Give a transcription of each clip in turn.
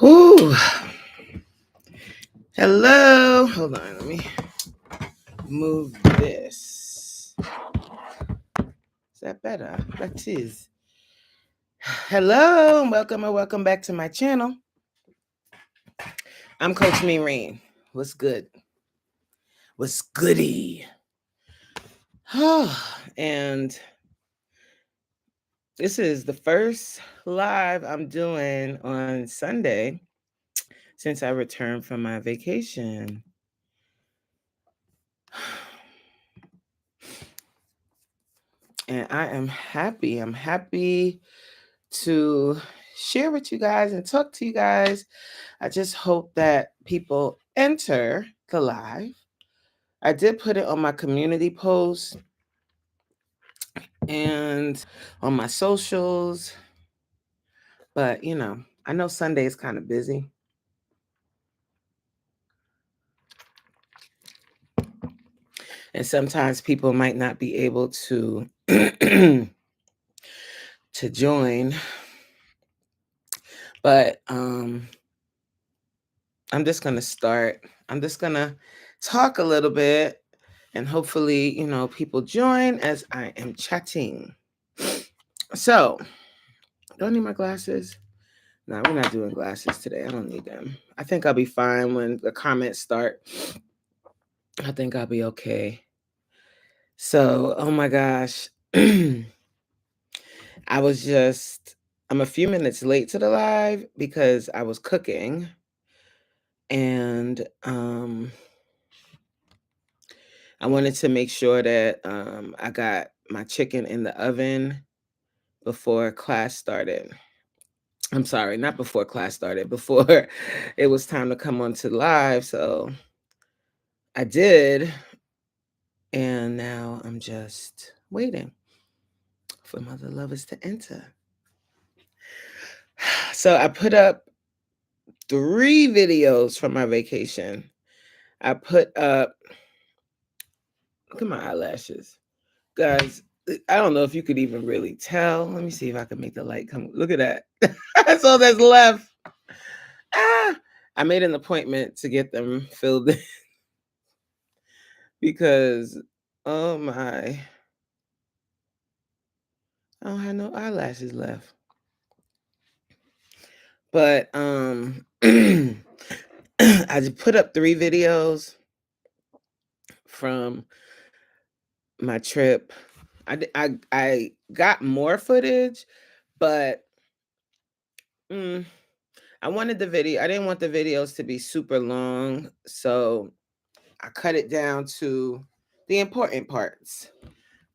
Whew. Hello. Hold on. Let me move this. Is that better? That is. Hello. Welcome or welcome back to my channel. I'm Coach Meereen. What's good? What's goody? And this is the first live I'm doing on Sunday since I returned from my vacation. And I am happy. I'm happy to share with you guys and talk to you guys. I just hope that people enter the live. I did put it on my community post and on my socials, but I know Sunday is kind of busy. And sometimes people might not be able to to join. But I'm just going to start. I'm just going to talk a little bit and hopefully, people join as I am chatting. So, do I need my glasses? No, we're not doing glasses today. I don't need them. I think I'll be fine when the comments start. I think I'll be okay. So, oh my gosh. I'm a few minutes late to the live because I was cooking and I wanted to make sure that I got my chicken in the oven before class started. I'm sorry, not before class started, before it was time to come on to live. So I did. And now I'm just waiting for Mother Lovers to enter. So I put up 3 videos from my vacation. I put up, look at my eyelashes. Guys, I don't know if you could even really tell. Let me see if I can make the light come. Look at that. That's all that's left. I made an appointment to get them filled in because, oh my, I don't have no eyelashes left. But I just put up 3 videos from my trip. I got more footage, but I wanted the video. I didn't want the videos to be super long, so I cut it down to the important parts.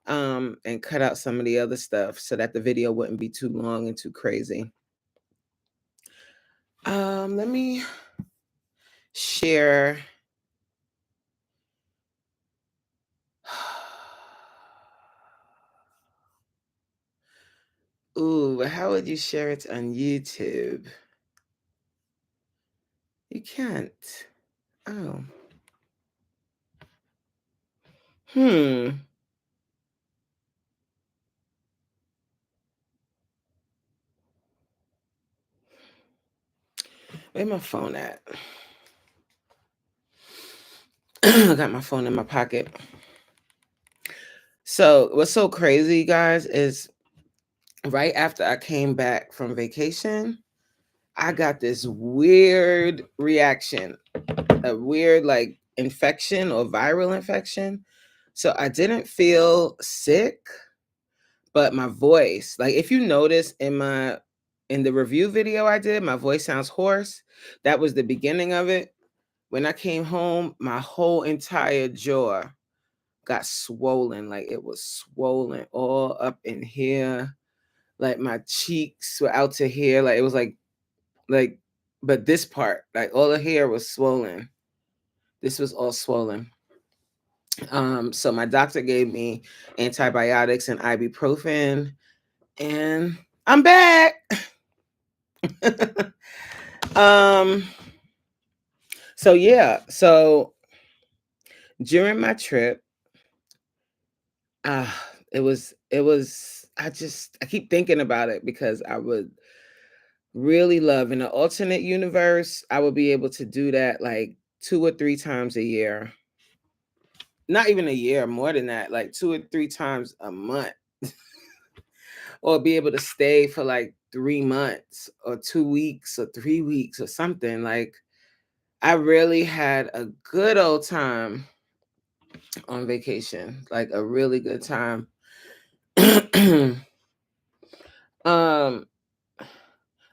And cut out some of the other stuff so that the video wouldn't be too long and too crazy. Let me share. Ooh, how would you share it on YouTube? You can't. Oh. Where my phone at? I got my phone in my pocket. So what's so crazy, guys, is right after I came back from vacation, I got this weird reaction, a weird like infection or viral infection. So I didn't feel sick, but my voice, like if you notice in the review video I did, my voice sounds hoarse. That was the beginning of it. When I came home, my whole entire jaw got swollen. Like it was swollen all up in here. Like my cheeks were out to here. Like it was like, but this part, like all the hair was swollen. This was all swollen. So my doctor gave me antibiotics and ibuprofen, and I'm back. So yeah, so during my trip, it was I keep thinking about it because I would really love. In an alternate universe, I would be able to do that like 2 or 3 times a year. Not even a year, more than that, like 2 or 3 times a month. Or be able to stay for like 3 months or 2 weeks or 3 weeks or something. Like, I really had a good old time on vacation, like a really good time. um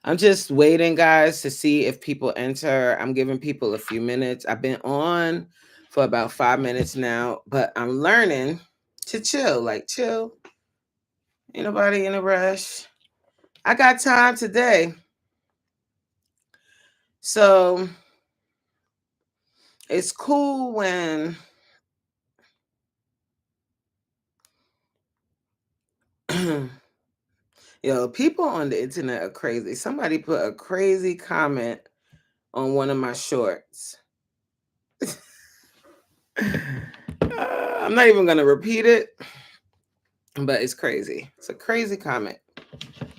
I'm just waiting, guys, to see if people enter. I'm giving people a few minutes. I've been on for about 5 minutes now, but I'm learning to chill. Like, chill. Ain't nobody in a rush. I got time today. So it's cool when yo, people on the internet are crazy. Somebody put a crazy comment on one of my shorts. I'm not even gonna repeat it, but it's crazy. It's a crazy comment.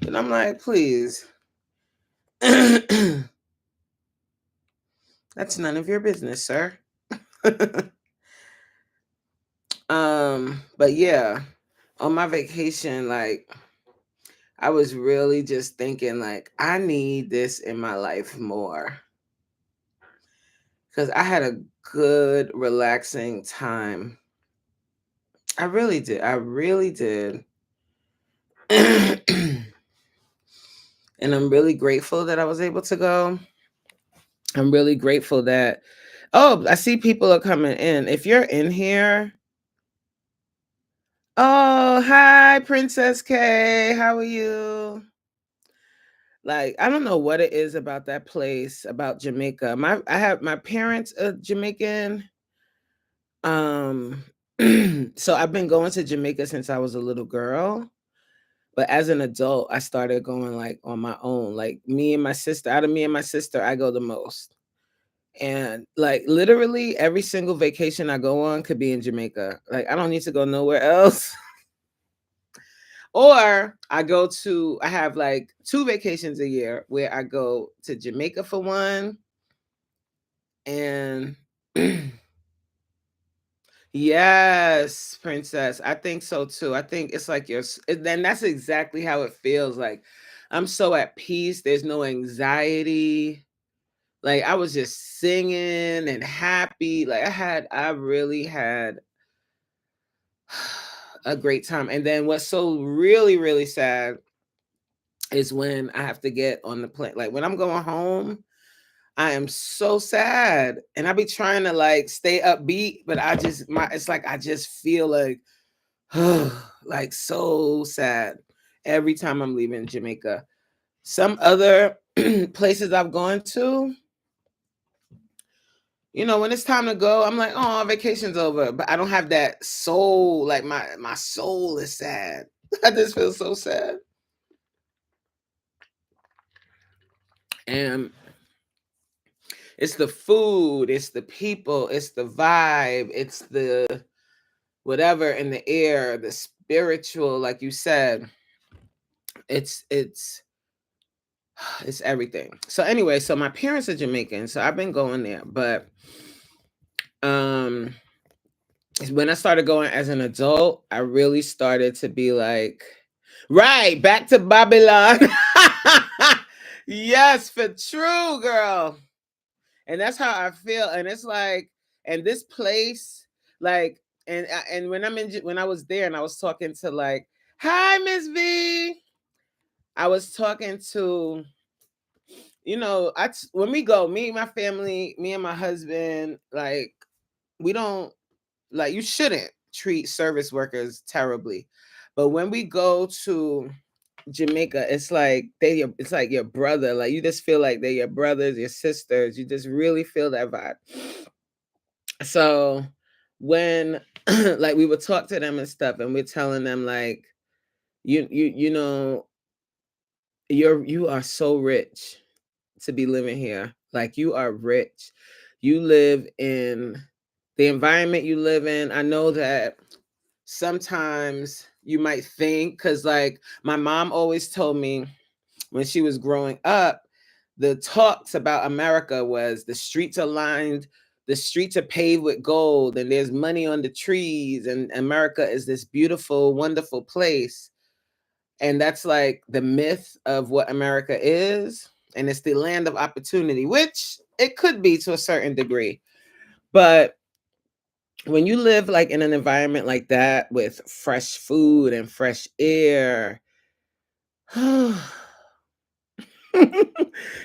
And I'm like, please. That's none of your business, sir. But yeah, on my vacation, like, I was really just thinking, like, I need this in my life more. Because I had a good, relaxing time. I really did. I really did. And I'm really grateful that I was able to go. I'm really grateful that, oh, I see people are coming in. If you're in here, oh, hi, Princess K. How are you? Like, I don't know what it is about that place, about Jamaica. I have my parents are Jamaican. Um, so I've been going to Jamaica since I was a little girl. But as an adult, I started going like on my own. Like, me and my sister, out of me and my sister, I go the most. And like literally every single vacation I go on could be in Jamaica. Like, I don't need to go nowhere else. Or I have like 2 vacations a year where I go to Jamaica for one. And yes, princess. I think so too. I think it's like then that's exactly how it feels. Like, I'm so at peace. There's no anxiety. Like, I was just singing and happy. Like, I really had a great time. And then what's so really, really sad is when I have to get on the plane. Like, when I'm going home, I am so sad. And I be trying to like stay upbeat, but it's like I just feel like so sad every time I'm leaving Jamaica. Some other places I've gone to, when it's time to go, I'm like, oh, vacation's over. But I don't have that soul. Like, my soul is sad. I just feel so sad. And it's the food, it's the people, it's the vibe, it's the whatever in the air, the spiritual, like you said. It's it's everything. So anyway, so my parents are Jamaican, so I've been going there. But um when I started going as an adult, I really started to be like, right, back to Babylon. Yes, for true, girl. And that's how I feel. And it's like, and this place, like, and when I was there and I was talking to like, hi, Miss V. I was talking to, when we go, me, my family, me and my husband, like, we don't, like, you shouldn't treat service workers terribly. But when we go to Jamaica, it's like it's like your brother. Like, you just feel like they're your brothers, your sisters. You just really feel that vibe. So when like we would talk to them and stuff, and we're telling them like, you are so rich to be living here. Like, you are rich. You live in the environment you live in. I know that sometimes you might think, because like my mom always told me when she was growing up, the talks about America was the streets are paved with gold and there's money on the trees and America is this beautiful, wonderful place. And that's like the myth of what America is. And it's the land of opportunity, which it could be to a certain degree. But when you live like in an environment like that with fresh food and fresh air,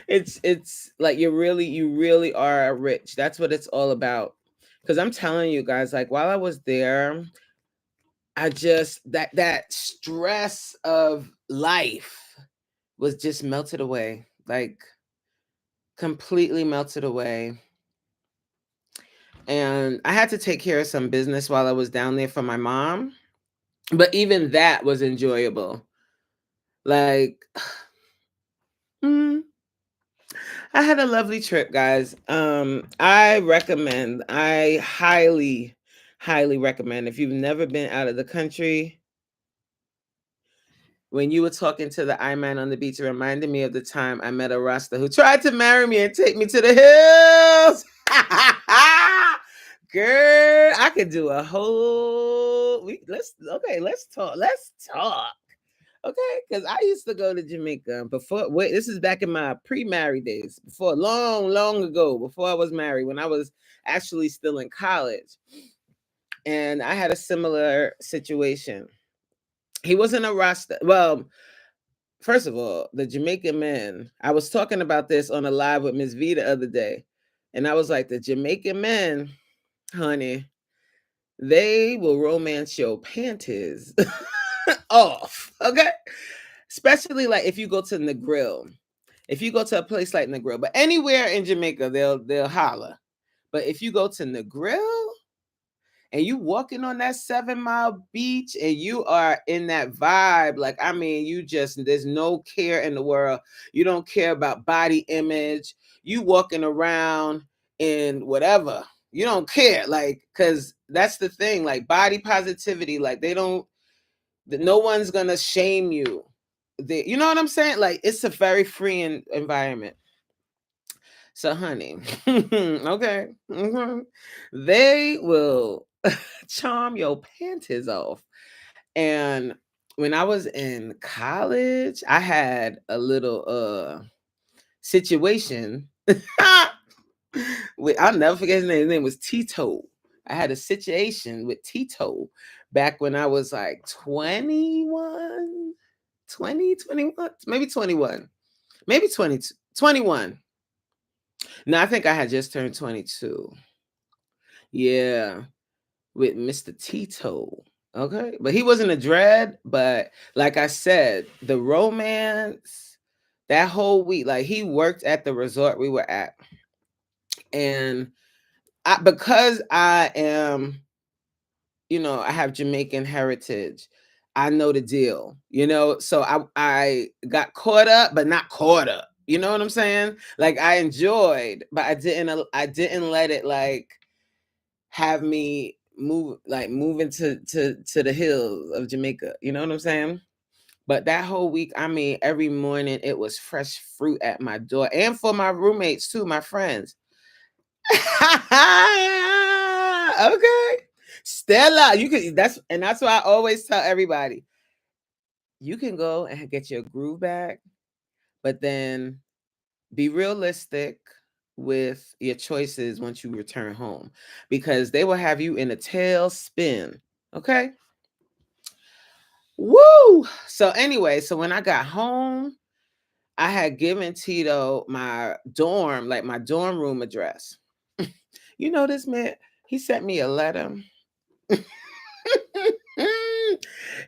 it's like you really are rich. That's what it's all about. Because I'm telling you guys, like while I was there, I just that stress of life was just melted away, like completely melted away. And I had to take care of some business while I was down there for my mom, but even that was enjoyable. Like, mm, I had a lovely trip, guys. I highly, highly recommend if you've never been out of the country. When you were talking to the I man on the beach, it reminded me of the time I met a Rasta who tried to marry me and take me to the hills. Girl, I could do a whole. Let's talk. Let's talk. Okay, because I used to go to Jamaica before. Wait, this is back in my pre-married days. Before, long, long ago, before I was married, when I was actually still in college, and I had a similar situation. He wasn't a Rasta. Well, first of all, the Jamaican men. I was talking about this on a live with Miss V the other day, and I was like, the Jamaican men, honey, they will romance your panties off. Okay, especially like if you go to the grill. If you go to a place like Negril, but anywhere in Jamaica, they'll holler. But if you go to Negril and you walking on that 7 Mile beach and you are in that vibe, like I mean, you just there's no care in the world. You don't care about body image. You walking around in whatever. You don't care, like, cause that's the thing, like body positivity, like they don't no one's gonna shame you. You know what I'm saying? Like it's a very freeing environment. So, honey, okay, they will charm your panties off. And when I was in college, I had a little situation. I'll never forget his name. His name was Tito. I had a situation with Tito back when I was like 21, 20, 21, maybe 21, maybe 22, 21. No, I think I had just turned 22. Yeah, with Mr. Tito. Okay. But he wasn't a dread. But like I said, the romance that whole week, like he worked at the resort we were at. And because I am, I have Jamaican heritage. I know the deal, so I got caught up, but not caught up. You know what I'm saying? Like I enjoyed, but I didn't let it like have me move into the hills of Jamaica. You know what I'm saying? But that whole week, I mean, every morning it was fresh fruit at my door, and for my roommates too, my friends. Okay, Stella, you can. That's why I always tell everybody, you can go and get your groove back, but then be realistic with your choices once you return home, because they will have you in a tailspin. Okay. Woo! So anyway, so when I got home, I had given Tito my dorm, like my dorm room address. You know this man, he sent me a letter.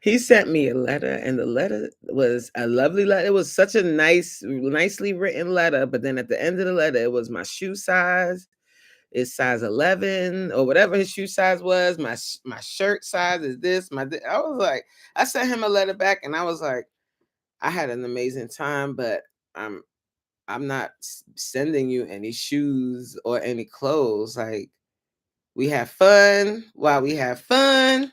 He sent me a letter, and the letter was a lovely letter. It was such a nicely written letter. But then at the end of the letter, it was my shoe size. It's size 11 or whatever his shoe size was. My shirt size is this. I was like, I sent him a letter back, and I was like, I had an amazing time, but I'm I'm not sending you any shoes or any clothes. Like we have fun while we have fun.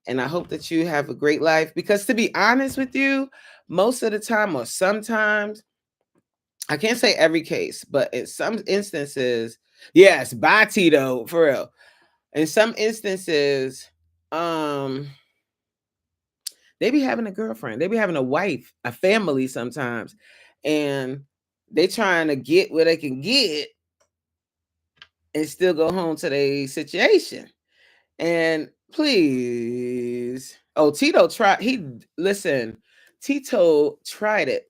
And I hope that you have a great life. Because to be honest with you, most of the time or sometimes I can't say every case, but in some instances, yes, bye Tito, for real. In some instances, um, they be having a girlfriend, they be having a wife, a family sometimes, and they trying to get where they can get and still go home to their situation. And please, oh, Tito tried. He listen, Tito tried it,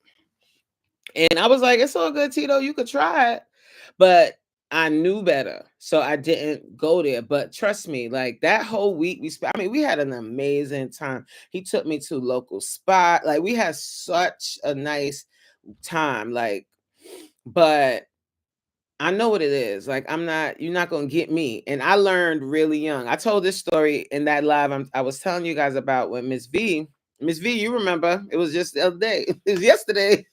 and I was like, "It's all good, Tito. You could try it," but I knew better, so I didn't go there. But trust me, like that whole week we spent. I mean, we had an amazing time. He took me to local spot. Like we had such a nice time. Like, but I know what it is. Like you're not gonna get me. And I learned really young. I told this story in that live I was telling you guys about when Miss V, you remember? It was just the other day. It was yesterday.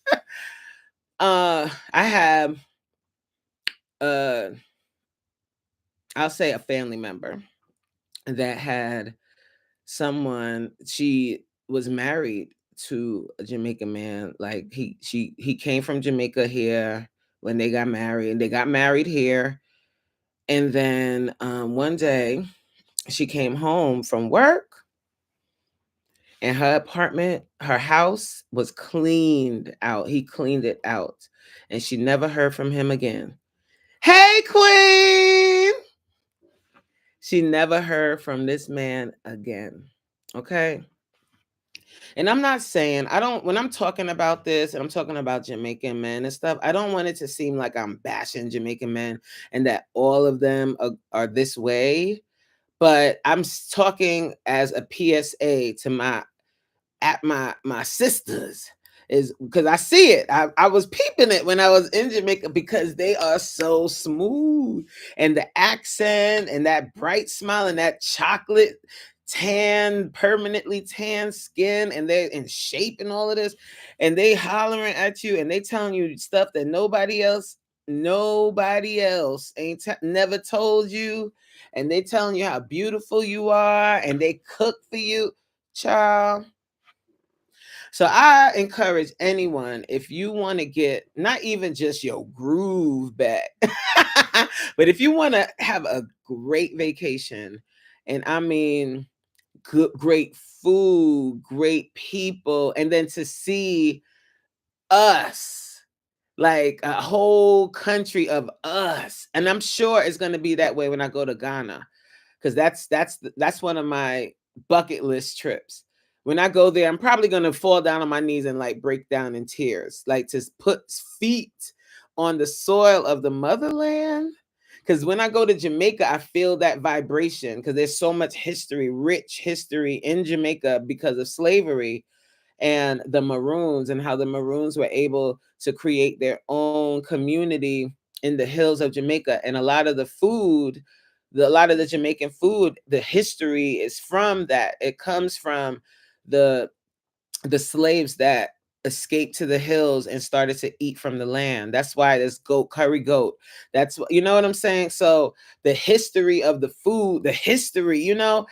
I have uh I'll say a family member that had someone. She was married to a Jamaican man. Like he came from Jamaica here when they got married, and they got married here. And then one day she came home from work, and her apartment, her house was cleaned out. He cleaned it out, and she never heard from him again. Hey, Queen! She never heard from this man again. Okay. And I'm not saying, I don't, when I'm talking about this and I'm talking about Jamaican men and stuff, I don't want it to seem like I'm bashing Jamaican men and that all of them are this way. But I'm talking as a PSA to my sisters, is because I see it. I was peeping it when I was in Jamaica, because they are so smooth, and the accent and that bright smile and that chocolate tan, permanently tan skin, and they're in shape and all of this, and they hollering at you and they telling you stuff that nobody else ain't never told you, and they telling you how beautiful you are, and they cook for you, child. So I encourage anyone, if you want to get not even just your groove back, but if you want to have a great vacation, and I mean great food, great people, and then to see us, like a whole country of us. And I'm sure it's going to be that way when I go to Ghana, because that's one of my bucket list trips. When I go there, I'm probably gonna fall down on my knees and like break down in tears, like to put feet on the soil of the motherland. Because when I go to Jamaica, I feel that vibration, because there's so much history, rich history in Jamaica because of slavery and the Maroons, and how the Maroons were able to create their own community in the hills of Jamaica. And a lot of the food, a lot of the Jamaican food, the history is from that. It comes from the the slaves that escaped to the hills and started to eat from the land. That's why there's goat, curry goat. That's what, you know what I'm saying? So the history of the food, the history, ooh.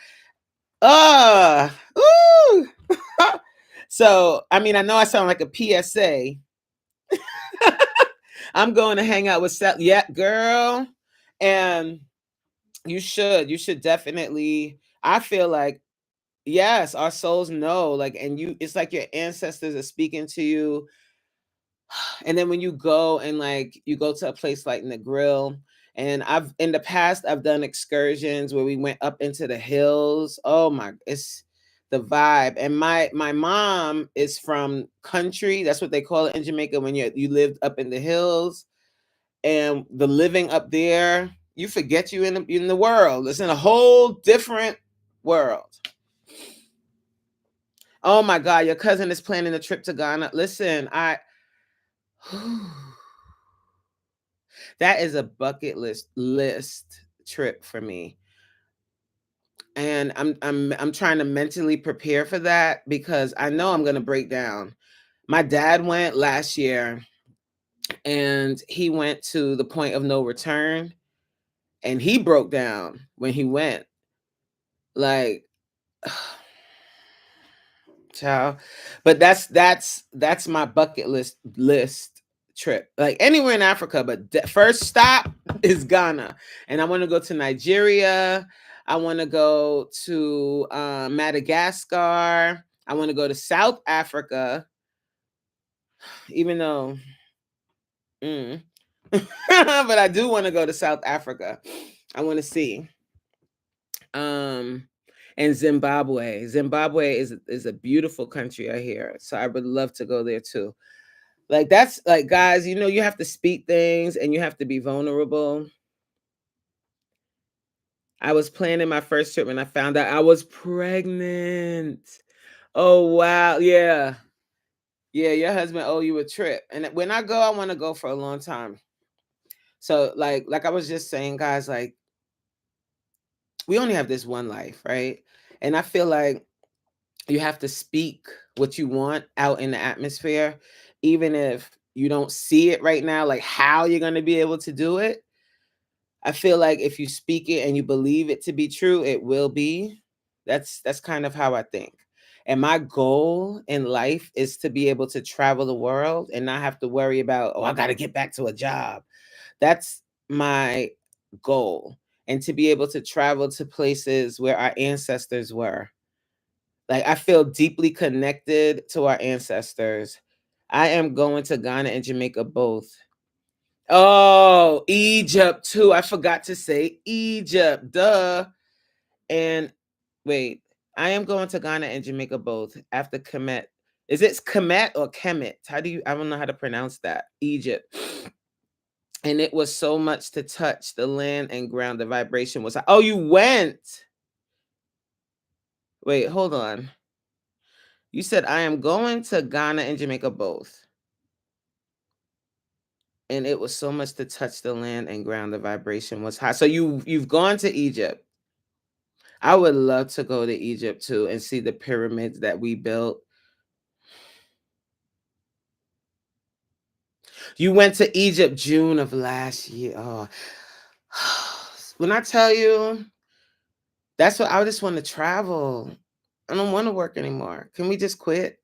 So, I mean, I know I sound like a PSA. I'm going to hang out with yeah, girl. And you should definitely, I feel like, yes, our souls know, like, and it's like your ancestors are speaking to you. And then when you go and like you go to a place like Negril, and I've in the past I've done excursions where we went up into the hills. Oh my, it's the vibe. And my mom is from country. That's what they call it in Jamaica, when you lived up in the hills, and the living up there, you forget you in the world. It's in a whole different world. Oh my God, your cousin is planning a trip to Ghana. Listen, that is a bucket list trip for me. And I'm trying to mentally prepare for that, because I know I'm going to break down. My dad went last year, and he went to the point of no return, and he broke down when he went. Like, child. But that's my bucket list trip. Like anywhere in Africa, but first stop is Ghana. And I want to go to Nigeria. I want to go to Madagascar. I want to go to South Africa, even though, but I do want to go to South Africa. I want to see. And Zimbabwe. Zimbabwe is a beautiful country, I hear. So I would love to go there too. Like that's like, guys, you know, you have to speak things and you have to be vulnerable. I was planning my first trip when I found out I was pregnant. Oh wow, yeah. Yeah, your husband owe you a trip. And when I go, I want to go for a long time. So like I was just saying, guys, like we only have this one life, right? And I feel like you have to speak what you want out in the atmosphere, even if you don't see it right now, like how you're going to be able to do it. I feel like if you speak it and you believe it to be true, it will be. That's kind of how I think. And my goal in life is to be able to travel the world and not have to worry about, oh, I got to get back to a job. That's my goal. And to be able to travel to places where our ancestors were. Like I feel deeply connected to our ancestors. I am going to Ghana and Jamaica both. Oh, Egypt too. I forgot to say Egypt. Duh. And wait, I am going to Ghana and Jamaica both after Kemet. Is it Kemet or Kemet? How do you, I don't know how to pronounce that. Egypt. And it was so much to touch the land and ground. The vibration was, oh, you went. Wait, hold on. You said I am going to Ghana and Jamaica both. And it was so much to touch the land and ground. The vibration was high. So you've gone to Egypt. I would love to go to Egypt too and see the pyramids that we built. You went to Egypt June of last year. Oh. When I tell you, that's what I just want to travel. I don't want to work anymore. Can we just quit?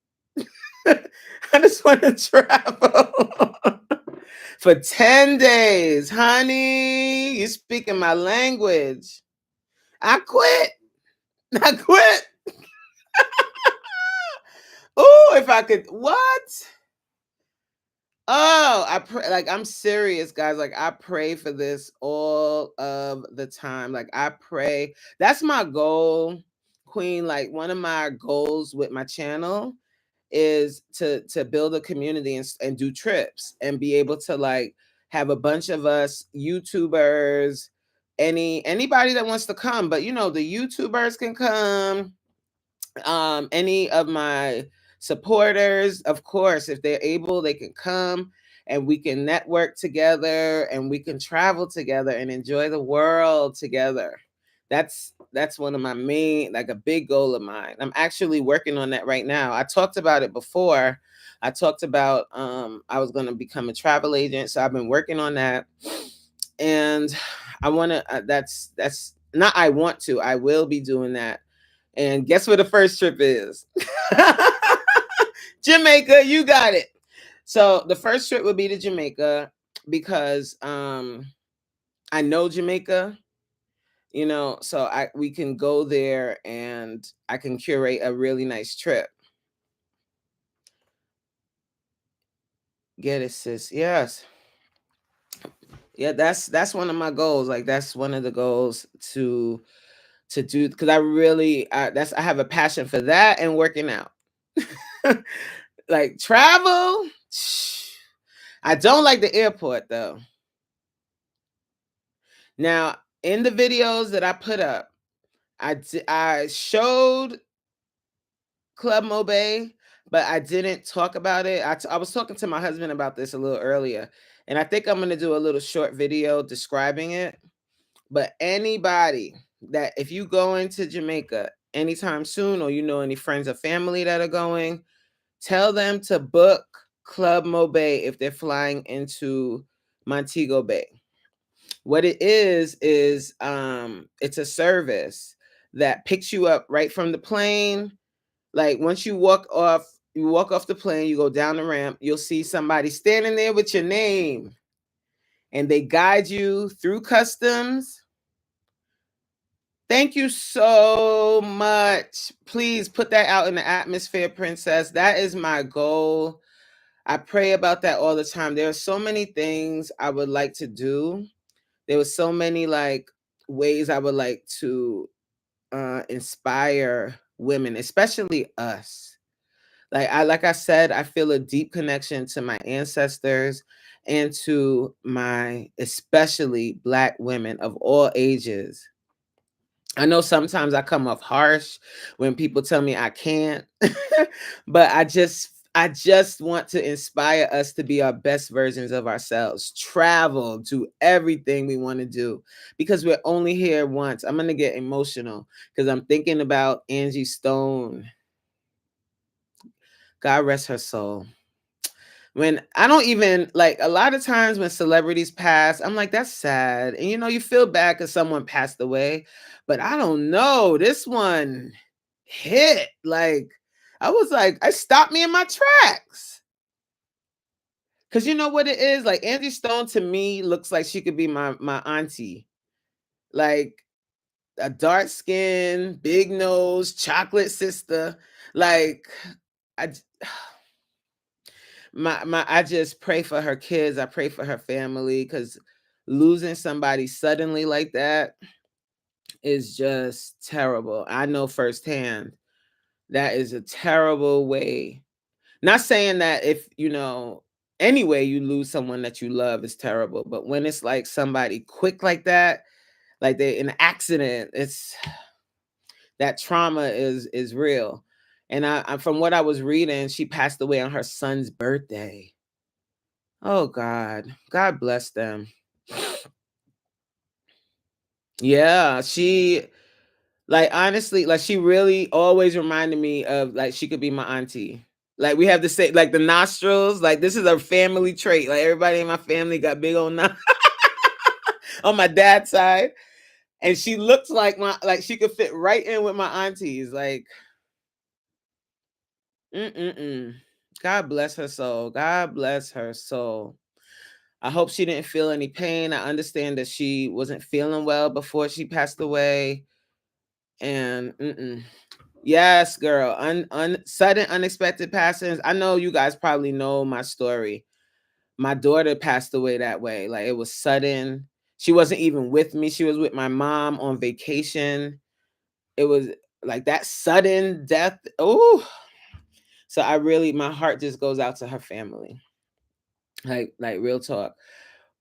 I just want to travel for 10 days. Honey, you're speaking my language. I quit. I quit. Oh, if I could, what? Oh, I pray, like I'm serious, guys. Like I pray for this all of the time. Like I pray. That's my goal, Queen. Like one of my goals with my channel is to build a community and do trips and be able to like have a bunch of us YouTubers, anybody that wants to come. But you know, the YouTubers can come. Any of my supporters, of course, if they're able, they can come and we can network together and we can travel together and enjoy the world together. That's one of my main, like a big goal of mine. I'm actually working on that right now. I talked about it before. I talked about I was going to become a travel agent, so I've been working on that. And I want to that's not I want to. I will be doing that. And guess where the first trip is? Jamaica, you got it. So the first trip would be to Jamaica because I know Jamaica, you know, so we can go there and I can curate a really nice trip. Get it, sis. Yes. Yeah, that's one of my goals. Like that's one of the goals to do, because I have a passion for that and working out. Like travel, I don't like the airport though. Now, in the videos that I put up, I showed Club Mobe, but I didn't talk about it. I was talking to my husband about this a little earlier, and I think I'm going to do a little short video describing it. But anybody that, if you go into Jamaica anytime soon, or you know any friends or family that are going, tell them to book Club Mobe if they're flying into Montego Bay. What it is it's a service that picks you up right from the plane. Like once you walk off You walk off the plane, you go down the ramp, you'll see somebody standing there with your name, and they guide you through customs. Thank you so much. Please put that out in the atmosphere, Princess. That is my goal. I pray about that all the time. There are so many things I would like to do. There were so many like ways I would like to inspire women, especially us. Like I said, I feel a deep connection to my ancestors and to my especially Black women of all ages. I know sometimes I come off harsh when people tell me I can't, but I just want to inspire us to be our best versions of ourselves. Travel, do everything we want to do because we're only here once. I'm going to get emotional because I'm thinking about Angie Stone. God rest her soul. When I don't even like a lot of times when celebrities pass, I'm like, that's sad. And you feel bad because someone passed away. But I don't know. This one hit. Like, I was like, I stopped me in my tracks. Cause you know what it is? Like Angie Stone to me looks like she could be my auntie. Like a dark skin, big nose, chocolate sister. Like I I just pray for her kids. I pray for her family because losing somebody suddenly like that is just terrible. I know firsthand that is a terrible way. Not saying that if anyway you lose someone that you love is terrible, but when it's like somebody quick like that, like they in an accident, it's that trauma is real. And I from what I was reading, she passed away on her son's birthday. Oh God. God bless them. Yeah, she like honestly, like she really always reminded me of like she could be my auntie. Like we have the same like the nostrils, like this is a family trait. Like everybody in my family got big old on my dad's side. And she looks like she could fit right in with my aunties. Like mm-mm-mm. God bless her soul. God bless her soul. I hope she didn't feel any pain. I understand that she wasn't feeling well before she passed away. And yes, girl, sudden unexpected passings. I know you guys probably know my story. My daughter passed away that way. Like it was sudden. She wasn't even with me. She was with my mom on vacation. It was like that sudden death. Oh, so my heart just goes out to her family. Like real talk.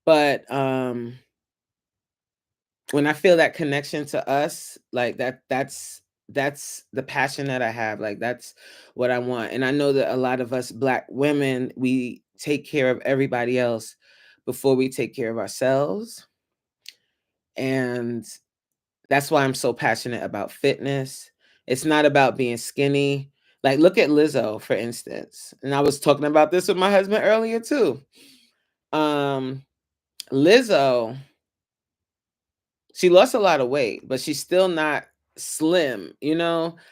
But when I feel that connection to us, like that's the passion that I have. Like that's what I want. And I know that a lot of us Black women, we take care of everybody else before we take care of ourselves. And that's why I'm so passionate about fitness. It's not about being skinny. Like look at Lizzo, for instance. And I was talking about this with my husband earlier too. Um Lizzo, she lost a lot of weight, but she's still not slim,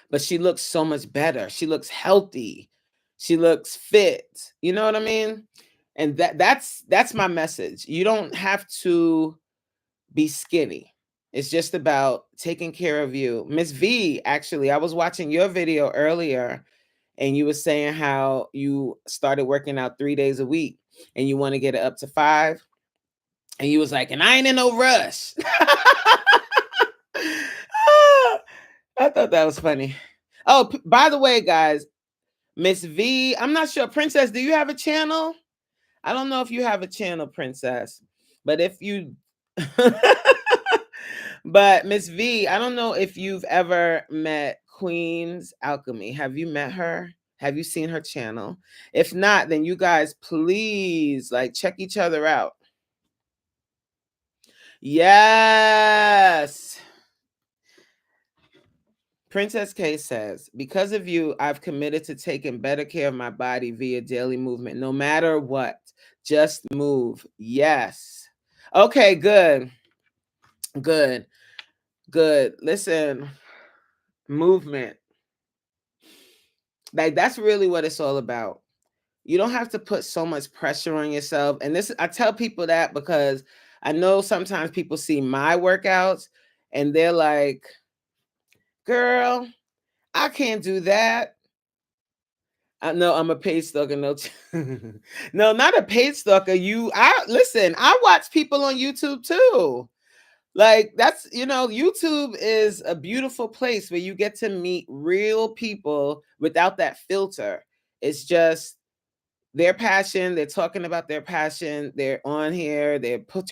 but she looks so much better. She looks healthy. She looks fit. You know what I mean? And that's my message. You don't have to be skinny. It's just about taking care of you. Miss V, actually, I was watching your video earlier and you were saying how you started working out 3 days a week and you want to get it up to 5. And you was like, and I ain't in no rush. I thought that was funny. Oh, by the way, guys, Miss V, I'm not sure. Princess, do you have a channel? I don't know if you have a channel, Princess, but if you, but Miss V, I don't know if you've ever met Queen's Alchemy. Have you met her? Have you seen her channel? If not, then you guys please like check each other out. Yes. Princess K says, because of you, I've committed to taking better care of my body via daily movement, no matter what. Just move. Yes. Okay, good. Good. Good. Listen, movement. Like that's really what it's all about. You don't have to put so much pressure on yourself. And this, I tell people that because I know sometimes people see my workouts and they're like, girl, I can't do that. No, I'm a paid stalker. No, no, not a paid stalker. I listen. I watch people on YouTube too. Like that's, YouTube is a beautiful place where you get to meet real people without that filter. It's just their passion. They're talking about their passion. They're on here.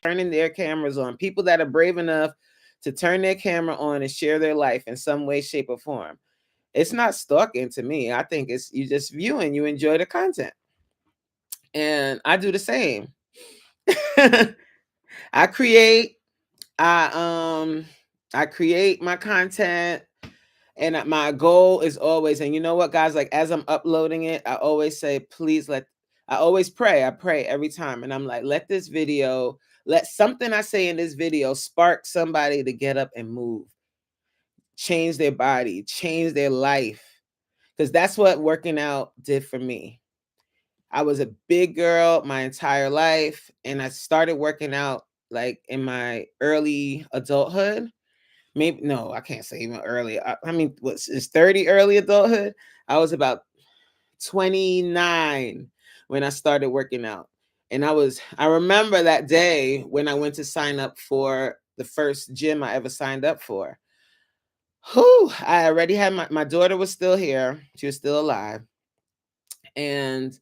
Turning their cameras on. People that are brave enough to turn their camera on and share their life in some way, shape, or form. It's not stalking to me. I think it's you just viewing. You enjoy the content, and I do the same. I create. I create my content. And my goal is always, and you know what, guys, like as I'm uploading it, I always say, I always pray. I pray every time. And I'm like, let something I say in this video spark somebody to get up and move, change their body, change their life. Because that's what working out did for me. I was a big girl my entire life. And I started working out like in my early adulthood. Maybe no, I can't say even early. I mean, is 30 early adulthood? I was about 29 when I started working out. And I remember that day when I went to sign up for the first gym I ever signed up for. Whew, I already had my daughter was still here. She was still alive. And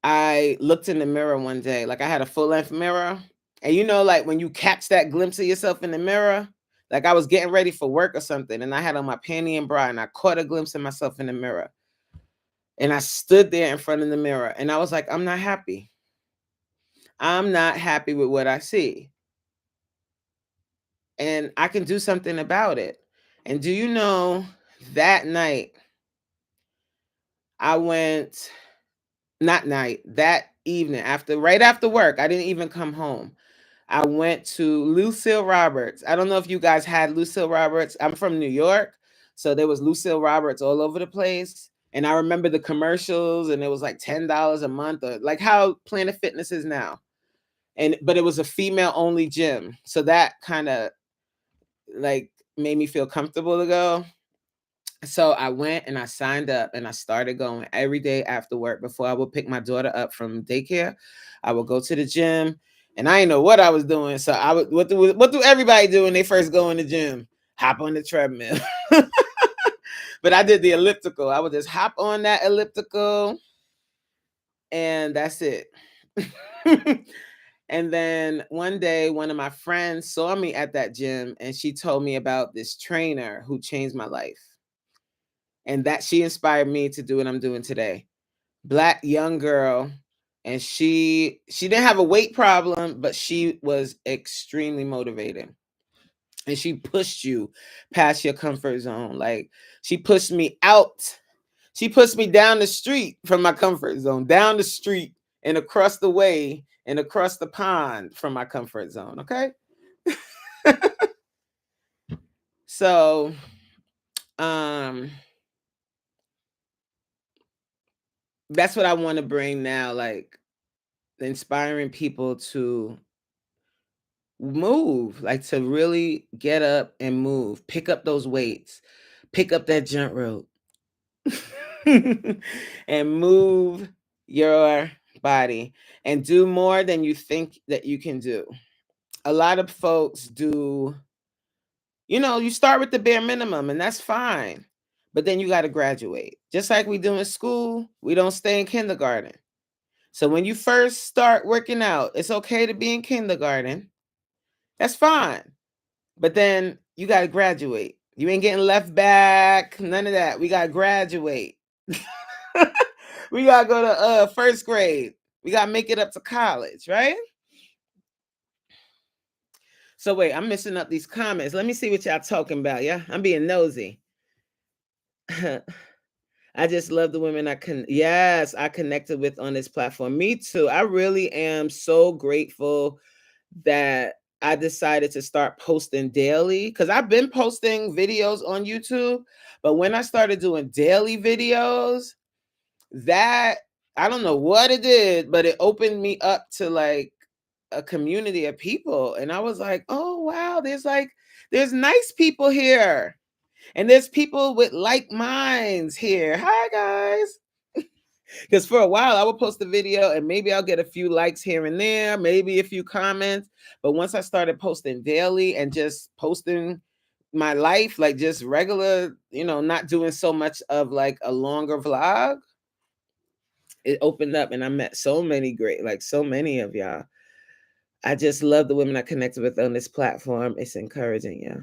I looked in the mirror one day, like I had a full length mirror. And like when you catch that glimpse of yourself in the mirror, like I was getting ready for work or something, and I had on my panty and bra, and I caught a glimpse of myself in the mirror. And I stood there in front of the mirror, and I was like, I'm not happy. I'm not happy with what I see. And I can do something about it. And do you know that night, I went, not night, that evening, right after work, I didn't even come home. I went to Lucille Roberts. I don't know if you guys had Lucille Roberts. I'm from New York, so there was Lucille Roberts all over the place. And I remember the commercials, and it was like $10 a month, or like how Planet Fitness is now. But it was a female only gym, so that kind of like made me feel comfortable to go. So I went and I signed up and I started going every day after work. Before I would pick my daughter up from daycare, I would go to the gym, and I didn't know what I was doing. So I would, what do everybody do when they first go in the gym? Hop on the treadmill. But I did the elliptical. I would just hop on that elliptical, and that's it. And then one day, one of my friends saw me at that gym, and she told me about this trainer who changed my life. And that she inspired me to do what I'm doing today. Black young girl, and she didn't have a weight problem, but she was extremely motivating. And she pushed you past your comfort zone. Like she pushed me out. She pushed me down the street from my comfort zone, down the street and across the way and across the pond from my comfort zone. Okay. So that's what I want to bring now, like inspiring people to move, like to really get up and move, pick up those weights, pick up that jump rope, and move your body and do more than you think that you can do. A lot of folks do, you start with the bare minimum, and that's fine. But then you got to graduate. Just like we do in school, we don't stay in kindergarten. So when you first start working out, it's okay to be in kindergarten. That's fine. But then you got to graduate. You ain't getting left back, none of that. We got to graduate. We got to go to first grade. We got to make it up to college, right? So wait, I'm missing up these comments. Let me see what y'all talking about. Yeah, I'm being nosy. I just love the women I connected with on this platform. Me too. I really am so grateful that I decided to start posting daily because I've been posting videos on YouTube, but when I started doing daily videos, that I don't know what it did, but it opened me up to like a community of people. And I was like, oh wow, there's nice people here. And there's people with like minds here. Hi guys. Because for a while I would post a video and maybe I'll get a few likes here and there, maybe a few comments. But once I started posting daily and just posting my life, like just regular, not doing so much of like a longer vlog, it opened up and I met so many great, like so many of y'all. I just love the women I connected with on this platform. It's encouraging, yeah.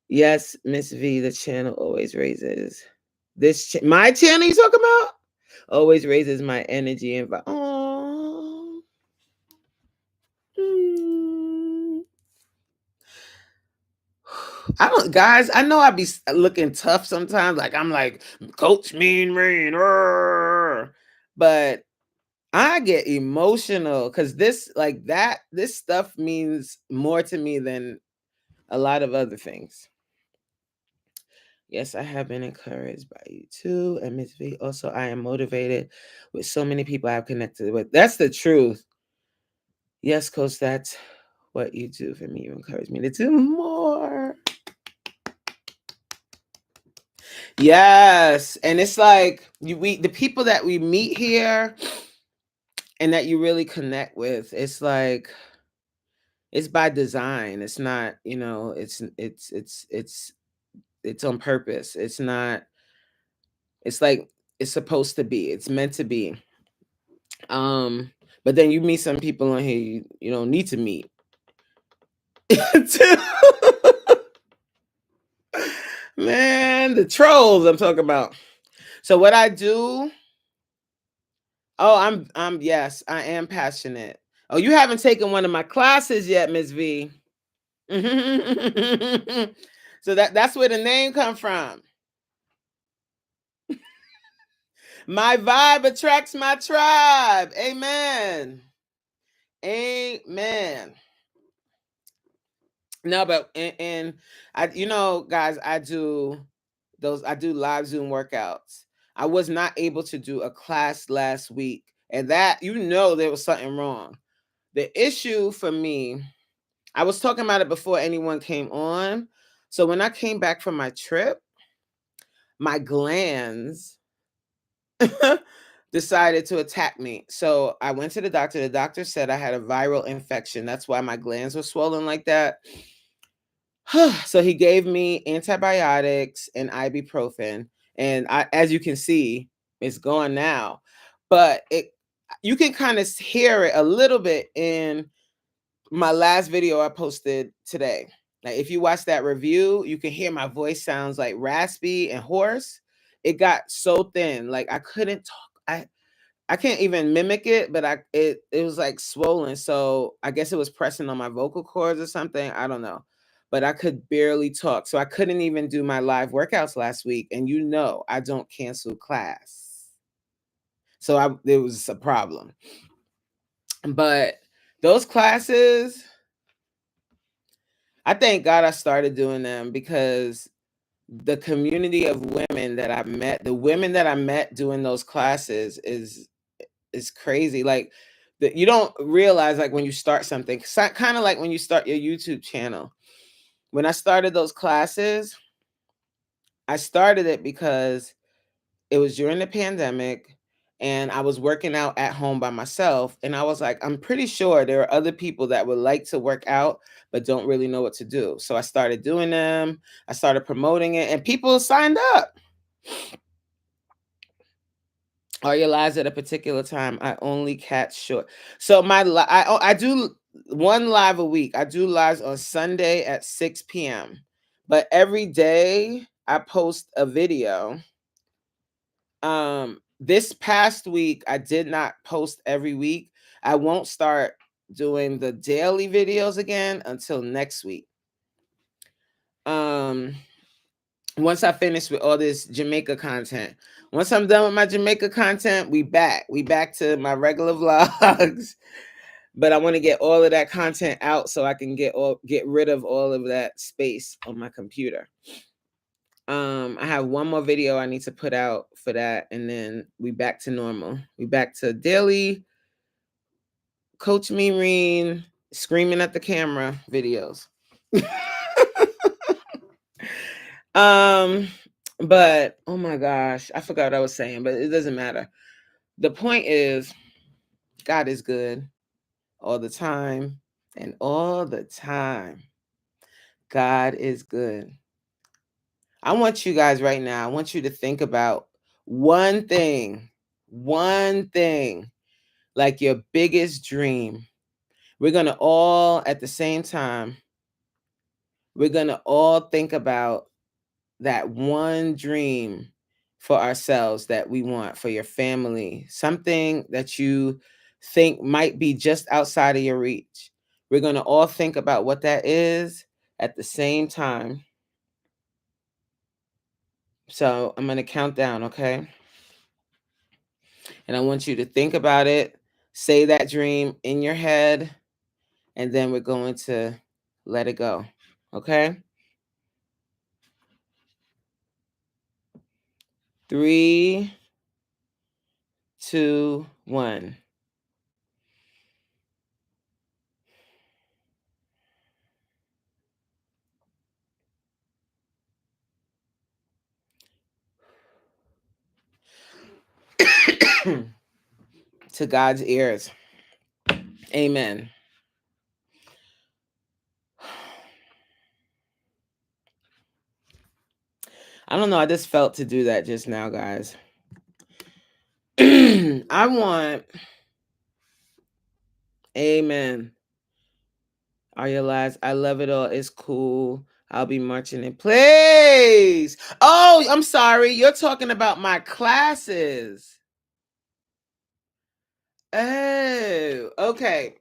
Yes, Miss V, the channel always raises my channel you talking about always raises my energy and oh, I don't, guys. I know I be looking tough sometimes. Like I'm like Coach Mean Rain, but I get emotional because this stuff means more to me than a lot of other things. Yes, I have been encouraged by you too. And Miss V, also, I am motivated with so many people I've connected with. That's the truth. Yes, Coach, that's what you do for me. You encourage me to do more. Yes. And it's like the people that we meet here and that you really connect with, it's like it's by design. It's not, it's on purpose. It's not, it's like it's supposed to be. It's meant to be. But then you meet some people on here you don't need to meet. Man, the trolls I'm talking about. So what I do, yes, I am passionate. Oh, you haven't taken one of my classes yet, Miss V. So that's where the name come from. My vibe attracts my tribe. Amen. Amen. No, but and I, guys, I do live Zoom workouts. I was not able to do a class last week, and that there was something wrong. The issue for me, I was talking about it before anyone came on. So when I came back from my trip, my glands decided to attack me. So I went to the doctor. The doctor said I had a viral infection. That's why my glands were swollen like that. So he gave me antibiotics and ibuprofen. And as you can see, it's gone now. But you can kind of hear it a little bit in my last video I posted today. Like if you watch that review, you can hear my voice sounds like raspy and hoarse. It got so thin, like I couldn't talk. I can't even mimic it, but it was like swollen. So I guess it was pressing on my vocal cords or something. I don't know. But I could barely talk. So I couldn't even do my live workouts last week. And I don't cancel class. So there was a problem. But those classes, I thank God I started doing them because the community of women that I met, the women that I met doing those classes is crazy. Like you don't realize, like when you start something, kind of like when you start your YouTube channel. When I started those classes, I started it because it was during the pandemic and I was working out at home by myself. And I was like, I'm pretty sure there are other people that would like to work out, but don't really know what to do. So I started doing them. I started promoting it and people signed up. Are your lives at a particular time? I only catch short. So I do one live a week. I do lives on Sunday at 6 p.m. But every day I post a video. This past week I did not post every week. I won't start doing the daily videos again until next week. Once I finish with all this Jamaica content. Once I'm done with my Jamaica content, we back to my regular vlogs. But I want to get all of that content out so I can get rid of all of that space on my computer. I have one more video I need to put out for that, and then we back to normal. We back to daily Coach Meereen screaming at the camera videos. um, but oh my gosh, I forgot what I was saying, but it doesn't matter. The point is, God is good all the time, and all the time, God is good. I want you guys right now, I want you to think about one thing, like your biggest dream. We're going to all, at the same time, we're going to all think about that one dream for ourselves that we want for your family, something that you think might be just outside of your reach. We're going to all think about what that is at the same time. So I'm going to count down, okay? And I want you to think about it, say that dream in your head, and then we're going to let it go, okay? 3, 2, 1. To God's ears. Amen. I don't know. I just felt to do that just now, guys. I want, amen. Are your lives? I love it all. It's cool. I'll be marching in place. Oh, I'm sorry. You're talking about my classes. Oh, okay.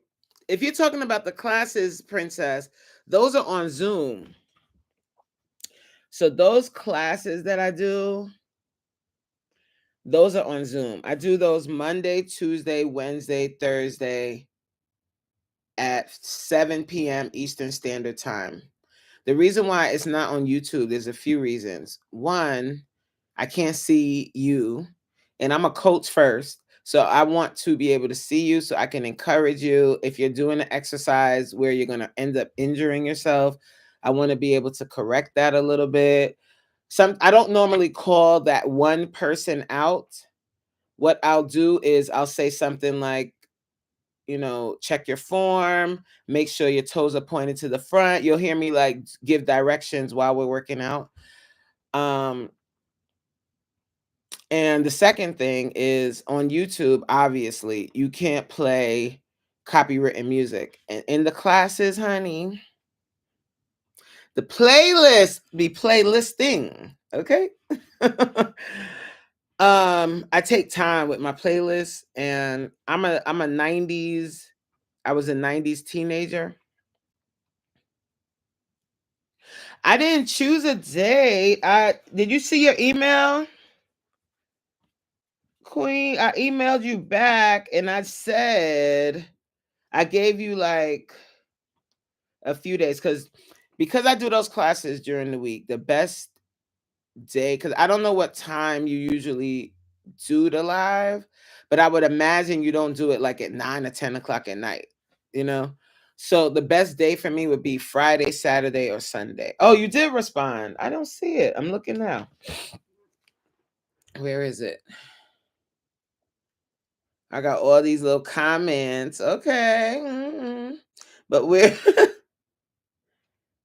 If you're talking about the classes, Princess, those are on Zoom. So those classes that I do, those are on Zoom. I do those Monday, Tuesday, Wednesday, Thursday at 7 p.m. Eastern Standard Time. The reason why it's not on YouTube, there's a few reasons. One, I can't see you, and I'm a coach first. So I want to be able to see you so I can encourage you. If you're doing an exercise where you're going to end up injuring yourself, I want to be able to correct that a little bit. I don't normally call that one person out. What I'll do is I'll say something like, check your form, make sure your toes are pointed to the front. You'll hear me like give directions while we're working out. And the second thing is on YouTube, obviously, you can't play copywritten music. And in the classes, honey, the playlist be playlisting, okay? I take time with my playlist, and I'm a 90s, I was a 90s teenager. I didn't choose a date. Did you see your email? Queen, I emailed you back and I said I gave you like a few days because I do those classes during the week. The best day, because I don't know what time you usually do the live, but I would imagine you don't do it like at 9 or 10 o'clock at night, you know? So the best day for me would be Friday, Saturday, or Sunday. Oh, you did respond. I don't see it. I'm looking now. Where is it? I got all these little comments. Okay. But we're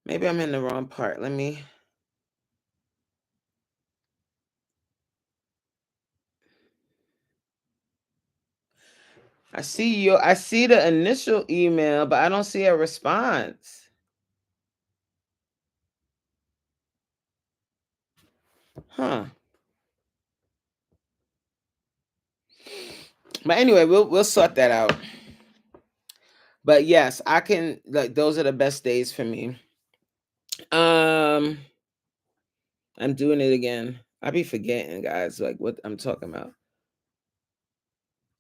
maybe I'm in the wrong part. Let me. I see the initial email, but I don't see a response. Huh. But anyway, we'll sort that out. But yes, I can, like, those are the best days for me. I'm doing it again. I be forgetting, guys, like what I'm talking about.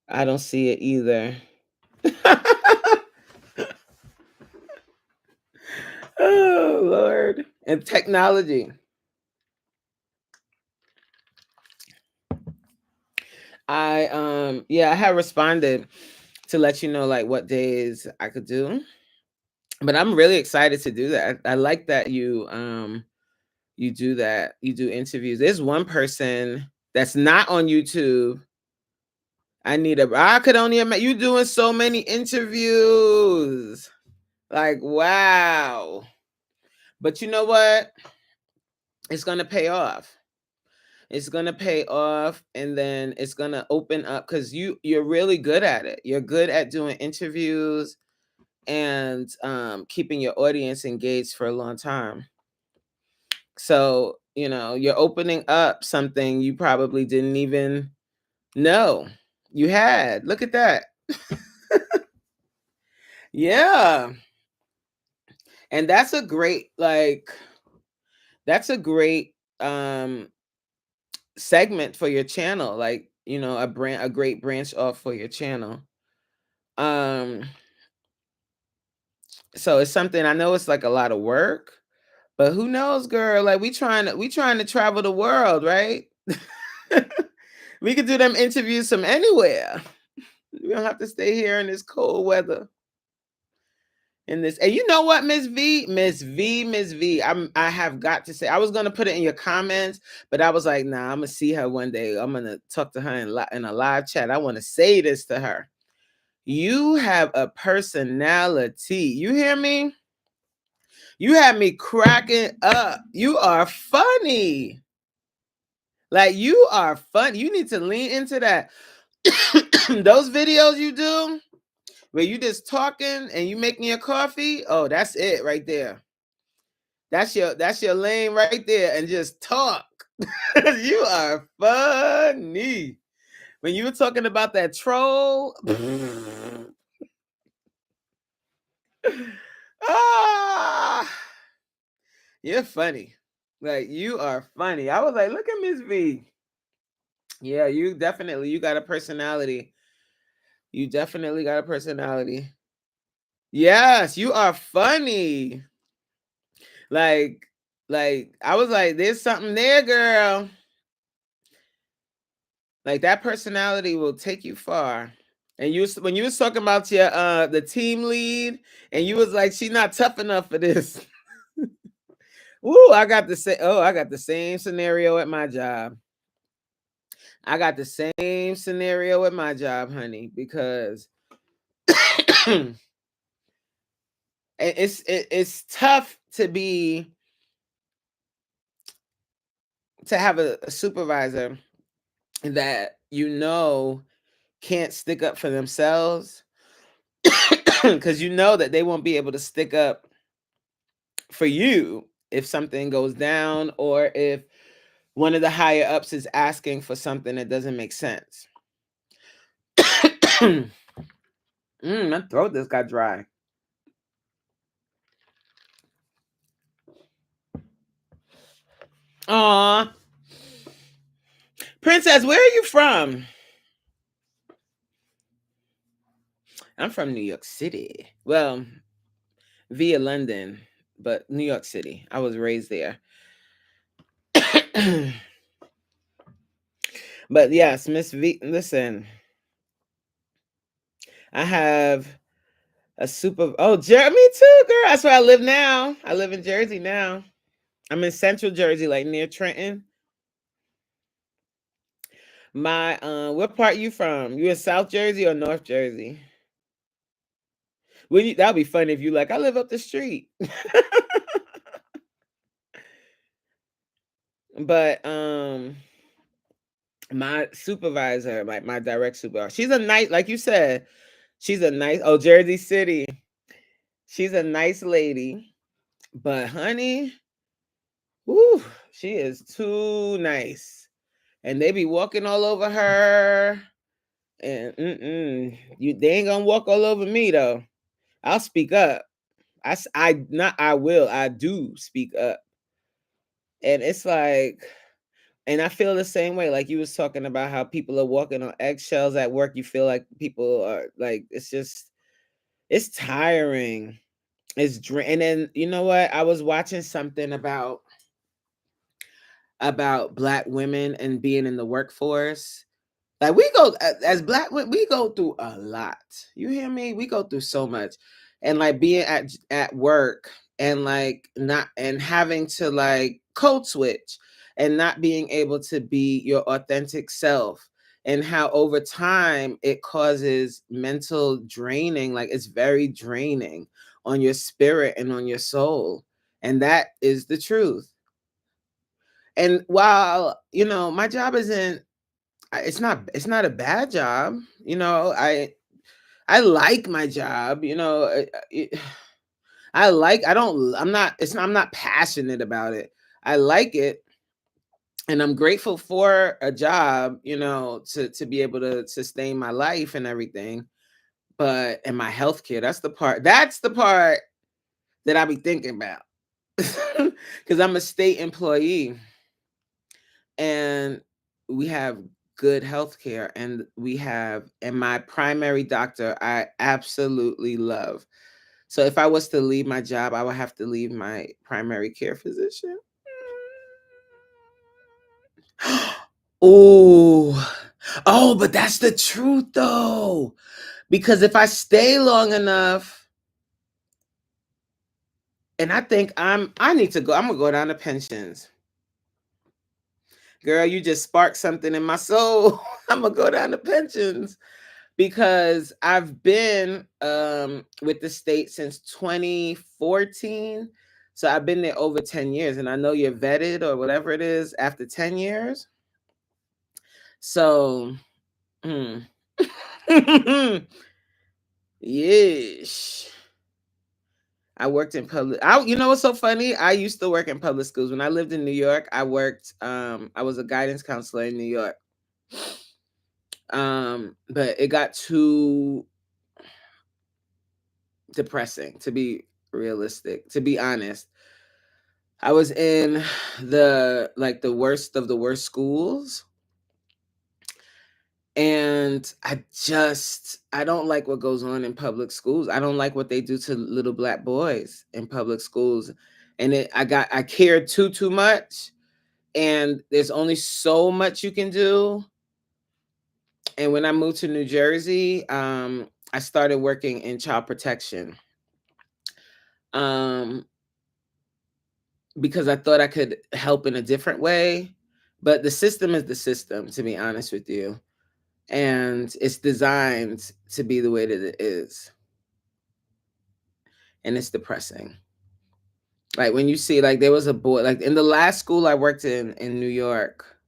I don't see it either. Oh Lord. And technology. I had responded to let you know like what days I could do. But I'm really excited to do that. I like that you do that. You do interviews. There's one person that's not on YouTube. I could only imagine you doing so many interviews. Like, wow. But you know what? It's gonna pay off. It's gonna pay off, and then it's gonna open up because you're really good at it. You're good at doing interviews and keeping your audience engaged for a long time. So, you're opening up something you probably didn't even know you had. Look at that. Yeah. And that's a great segment for your channel, like, a great branch off for your channel. Um so it's something I know it's like a lot of work, but who knows, girl? Like we trying to travel the world, right? We could do them interviews from anywhere. We don't have to stay here in this cold weather. In this, and you know what, Miss V, I have got to say, I was gonna put it in your comments, but I was like, nah, I'm gonna see her one day. I'm gonna talk to her in a live chat. I want to say this to her. You have a personality. You hear me? You have me cracking up. You are funny. Like you are fun. You need to lean into that. Those videos you do where you just talking and you making your coffee. Oh, that's it right there. That's your lane right there, and just talk. You are funny. When you were talking about that troll, ah, you're funny. Like you are funny. I was like, look at Miss V. Yeah, you got a personality. You definitely got a personality. Yes, you are funny. Like, like I was like, there's something there, girl. Like that personality will take you far. And when you was talking about your the team lead, and you was like, she's not tough enough for this. Ooh, I got the same scenario at my job. I got the same scenario at my job, honey, because it's tough to have a supervisor that can't stick up for themselves, because you know that they won't be able to stick up for you if something goes down, or if one of the higher ups is asking for something that doesn't make sense. My throat just got dry. Aw. Princess, where are you from? I'm from New York City. Well, via London, but New York City. I was raised there. But yes, Miss V, listen, I have me too, girl. That's where I live now. I live in Jersey now. I'm in Central Jersey, like near Trenton. What part you from? You in South Jersey or North Jersey? That'd be funny if you like, I live up the street. But my supervisor, like my direct supervisor, she's a nice, like you said, Jersey City. She's a nice lady, but honey, whoo, she is too nice. And they be walking all over her. And they ain't gonna walk all over me though. I'll speak up. I do speak up. And it's like, and I feel the same way. Like you was talking about how people are walking on eggshells at work. You feel like people are like, it's tiring. And then you know what? I was watching something about black women and being in the workforce. Like we go as black women, we go through a lot. You hear me? We go through so much. And like being at work and like not and having to like code switch and not being able to be your authentic self, and how over time it causes mental draining, like it's very draining on your spirit and on your soul. And that is the truth. And while, my job isn't it's not a bad job. I like my job, I'm not passionate about it. I like it, and I'm grateful for a job, to be able to sustain my life and everything. But and my health care, that's the part that I be thinking about. Because I'm a state employee, and we have good health care, and my primary doctor I absolutely love. So if I was to leave my job, I would have to leave my primary care physician. Oh, oh, but that's the truth though. Because if I stay long enough, and I think I need to go, I'm gonna go down to pensions. Girl, you just sparked something in my soul. I'm gonna go down to pensions because I've been with the state since 2014. So I've been there over 10 years, and I know you're vetted or whatever it is after 10 years. So, mm. Yes. I worked in public. You know what's so funny? I used to work in public schools. When I lived in New York, I was a guidance counselor in New York. But it got too depressing, to be realistic, to be honest. I was in the worst of the worst schools, and I don't like what goes on in public schools. I don't like what they do to little black boys in public schools. And I cared too much, and there's only so much you can do. And when I moved to New Jersey, I started working in child protection. Um because I thought I could help in a different way. But the system is the system, to be honest with you. And it's designed to be the way that it is. And it's depressing. Like when you see, like there was a boy, like in the last school I worked in New York,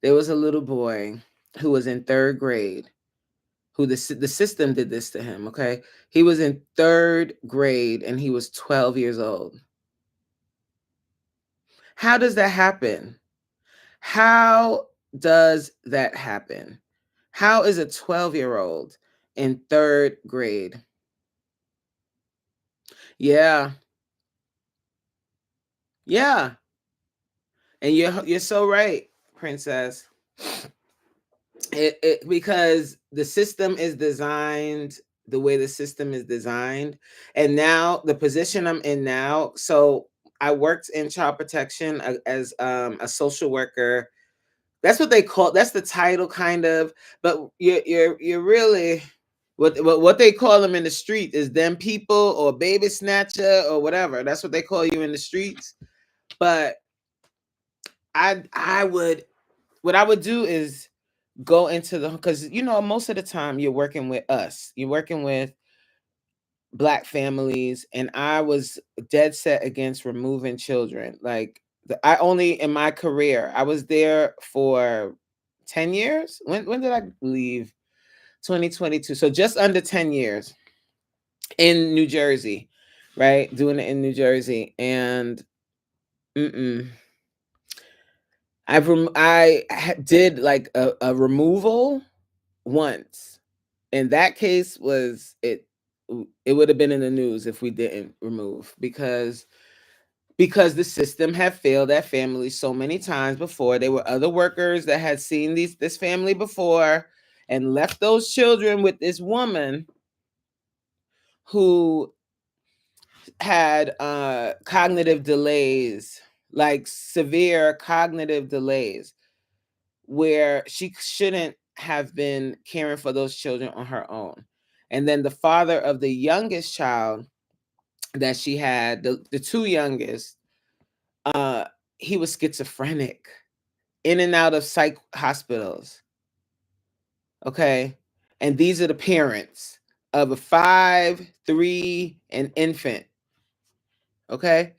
there was a little boy who was in third grade, who the system did this to him, okay? He was in third grade and he was 12 years old. How does that happen? How does that happen? How is a 12-year-old in third grade? Yeah. Yeah. And you're so right, princess. Because the system is designed the way the system is designed. And now the position I'm in now, so I worked in child protection as a social worker. That's what they call, that's the title kind of, but you're really what they call them in the street is them people or baby snatcher or whatever. That's what they call you in the streets. But I would what I would do is go into because most of the time you're working with black families, and I was dead set against removing children. Like I only in my career I was there for 10 years. When did I leave? 2022. So just under 10 years in New Jersey, right? Doing it in New Jersey. And mm-mm. Did like a removal once. And that case it would have been in the news if we didn't remove, because the system had failed that family so many times before. There were other workers that had seen this family before and left those children with this woman who had cognitive delays, like severe cognitive delays, where she shouldn't have been caring for those children on her own. And then the father of the youngest child that she had, the two youngest, uh, he was schizophrenic, in and out of psych hospitals. Okay. And these are the parents of a 5, 3, and infant. Okay.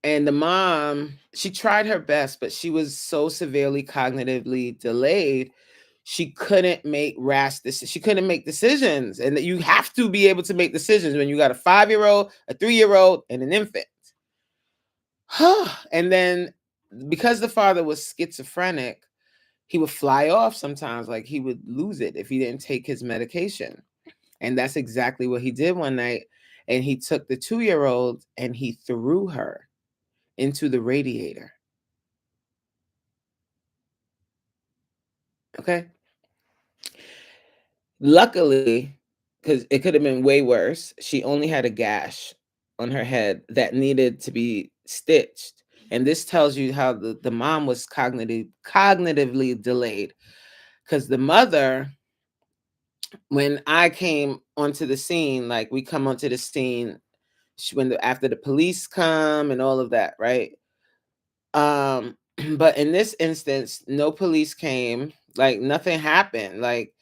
And the mom, she tried her best, but she was so severely cognitively delayed, she couldn't make rash decisions. She couldn't make decisions. And that you have to be able to make decisions when you got a 5-year-old, a 3-year-old, and an infant. And then because the father was schizophrenic, he would fly off sometimes, like he would lose it if he didn't take his medication. And that's exactly what he did one night. And he took the 2-year-old and he threw her into the radiator. Okay. Luckily, because it could have been way worse, she only had a gash on her head that needed to be stitched. And this tells you how the mom was cognitively delayed. Because the mother, when I came onto the scene, like we come onto the scene after the police come and all of that, right? But in this instance, no police came, like nothing happened. Like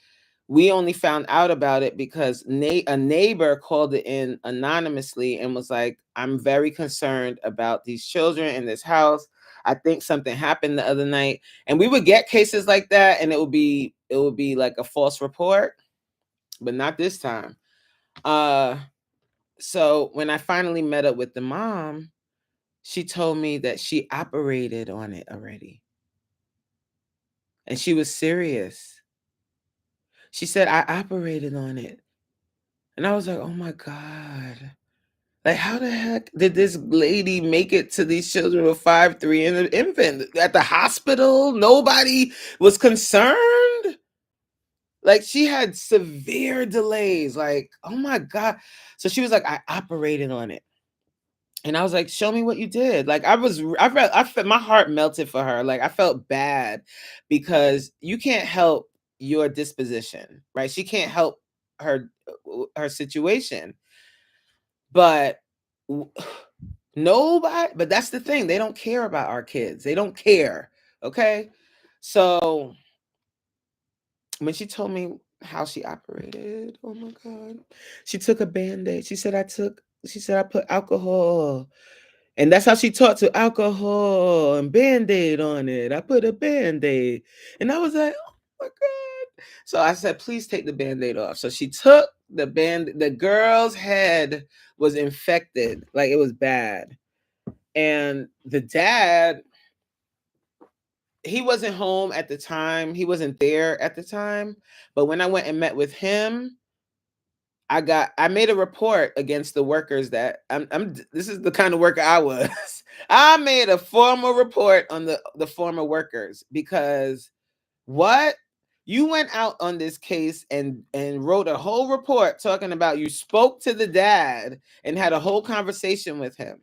we only found out about it because a neighbor called it in anonymously and was like, I'm very concerned about these children in this house. I think something happened the other night. And we would get cases like that and it would be like a false report, but not this time. So when I finally met up with the mom, she told me that she operated on it already. And she was serious. She said, I operated on it. And I was like, oh my God. Like, how the heck did this lady make it to these children with 5, 3, and an infant at the hospital? Nobody was concerned. Like, she had severe delays. Like, oh my God. So she was like, I operated on it. And I was like, show me what you did. Like I felt my heart melted for her. Like I felt bad because you can't help your disposition, right? She can't help her situation. But nobody, but that's the thing. They don't care about our kids. They don't care. Okay? So when she told me how she operated, oh my God. She took a band-aid. She said I put alcohol. And that's how she talked, to alcohol and Band-Aid on it. I put a Band-Aid. And I was like, oh my God. So I said, please take the Band-Aid off. So she took the girl's head was infected. Like it was bad. And the dad, he wasn't home at the time. He wasn't there at the time. But when I went and met with him, I made a report against the workers that this is the kind of worker I was. I made a formal report on the former workers because what? You went out on this case and wrote a whole report talking about you spoke to the dad and had a whole conversation with him.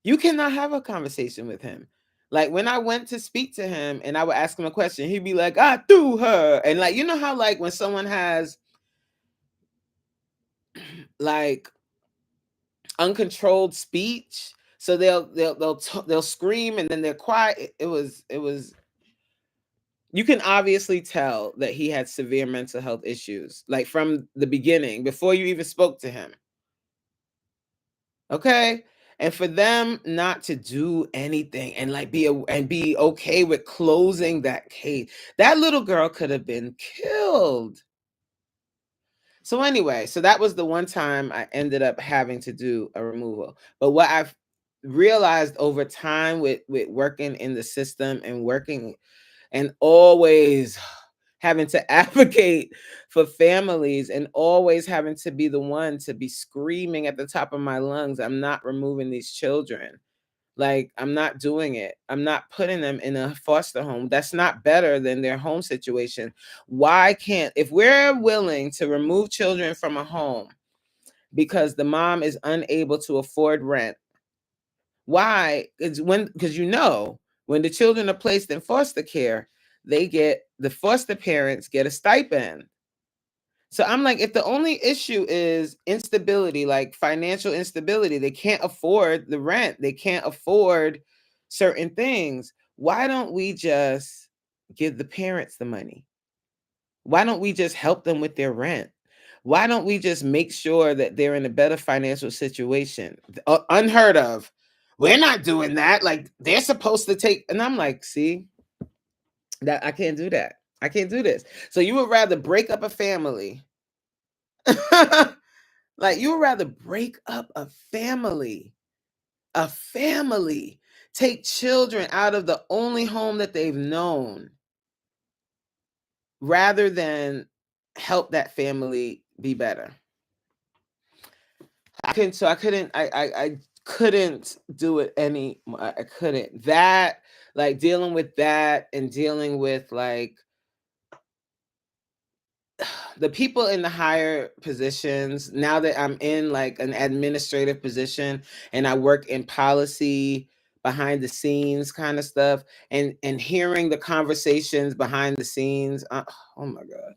You cannot have a conversation with him. Like when I went to speak to him and I would ask him a question, he'd be like, I threw her. And like, you know how like when someone has like uncontrolled speech, so they'll scream and then they're quiet. It was you can obviously tell that he had severe mental health issues, like from the beginning, before you even spoke to him. Okay. And for them not to do anything and like be okay with closing that case, that little girl could have been killed. So anyway, so that was the one time I ended up having to do a removal. But what I've realized over time with working in the system and working and always having to advocate for families and always having to be the one to be screaming at the top of my lungs, I'm not removing these children. Like, I'm not doing it. I'm not putting them in a foster home. That's not better than their home situation. Why can't, if we're willing to remove children from a home, because the mom is unable to afford rent. Why? Because when the children are placed in foster care, the foster parents get a stipend. So I'm like, if the only issue is instability, like financial instability, they can't afford the rent, they can't afford certain things. Why don't we just give the parents the money? Why don't we just help them with their rent? Why don't we just make sure that they're in a better financial situation? Unheard of. We're not doing that. Like, they're supposed to take, and I'm like, see, that I can't do that. I can't do this. So you would rather break up a family. Like, you would rather break up a family, take children out of the only home that they've known, rather than help that family be better. I couldn't do it any. I couldn't. That, like, dealing with that and dealing with, like, the people in the higher positions, now that I'm in like an administrative position and I work in policy, behind the scenes kind of stuff, and hearing the conversations behind the scenes. Oh my god.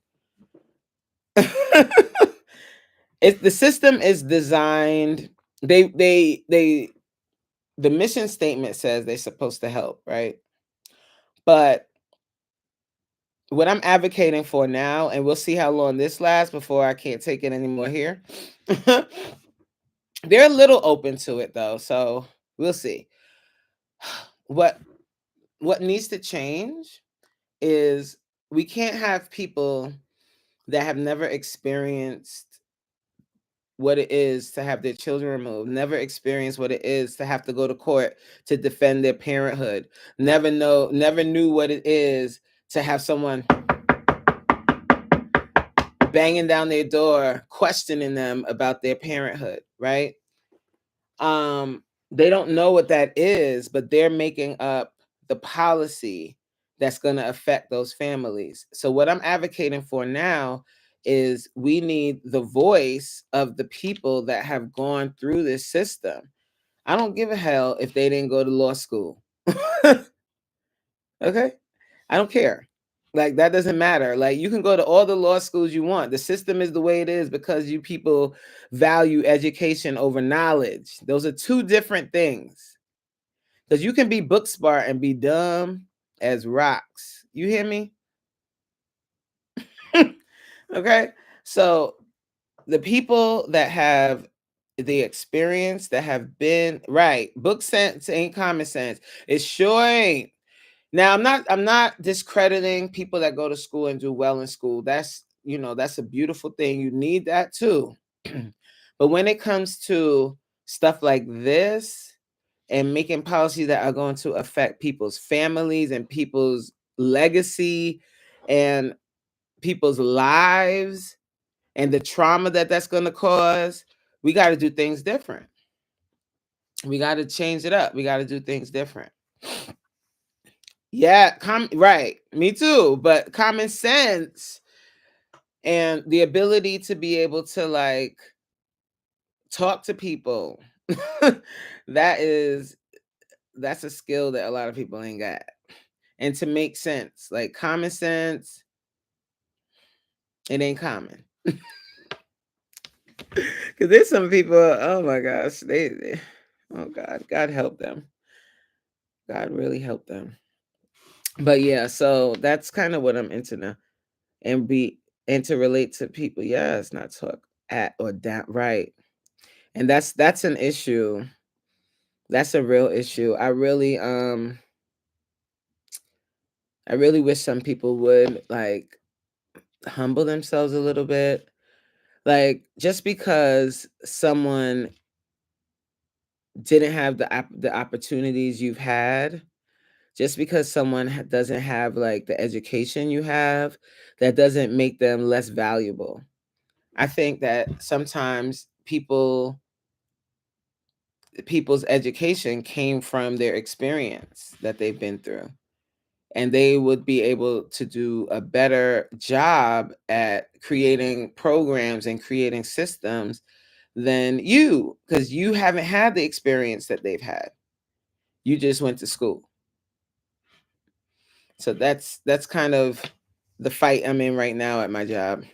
The system is designed, they the mission statement says they're supposed to help, right? But what I'm advocating for now, and we'll see how long this lasts before I can't take it anymore here. They're a little open to it though, so we'll see. What what needs to change is, we can't have people that have never experienced what it is to have their children removed, never experienced what it is to have to go to court to defend their parenthood, never knew what it is to have someone banging down their door questioning them about their parenthood, right? They don't know what that is, but they're making up the policy that's going to affect those families. So what I'm advocating for now is, we need the voice of the people that have gone through this system. I don't give a hell if they didn't go to law school. Okay? I don't care. Like, that doesn't matter. Like, you can go to all the law schools you want. The system is the way it is because you people value education over knowledge. Those are two different things. Because you can be book smart and be dumb as rocks. You hear me? Okay? So the people that have the experience, that have been right, book sense ain't common sense. It sure ain't. Now, I'm not discrediting people that go to school and do well in school. That's a beautiful thing. You need that too. But when it comes to stuff like this, and making policies that are going to affect people's families and people's legacy and people's lives, and the trauma that that's going to cause, we got to do things different. We got to change it up. We got to do things different. Yeah, right. Me too. But common sense and the ability to be able to, like, talk to people. That's a skill that a lot of people ain't got. And to make sense, like, common sense, it ain't common. Because there's some people, oh my gosh, oh God help them. God really help them. But yeah, so that's kind of what I'm into now. And to relate to people. Yes, not talk at or down, right. And that's an issue. That's a real issue. I really wish some people would, like, humble themselves a little bit. Like, just because someone didn't have the opportunities you've had, just because someone doesn't have, like, the education you have, that doesn't make them less valuable. I think that sometimes people's education came from their experience that they've been through, and they would be able to do a better job at creating programs and creating systems than you, because you haven't had the experience that they've had. You just went to school. So that's kind of the fight I'm in right now at my job.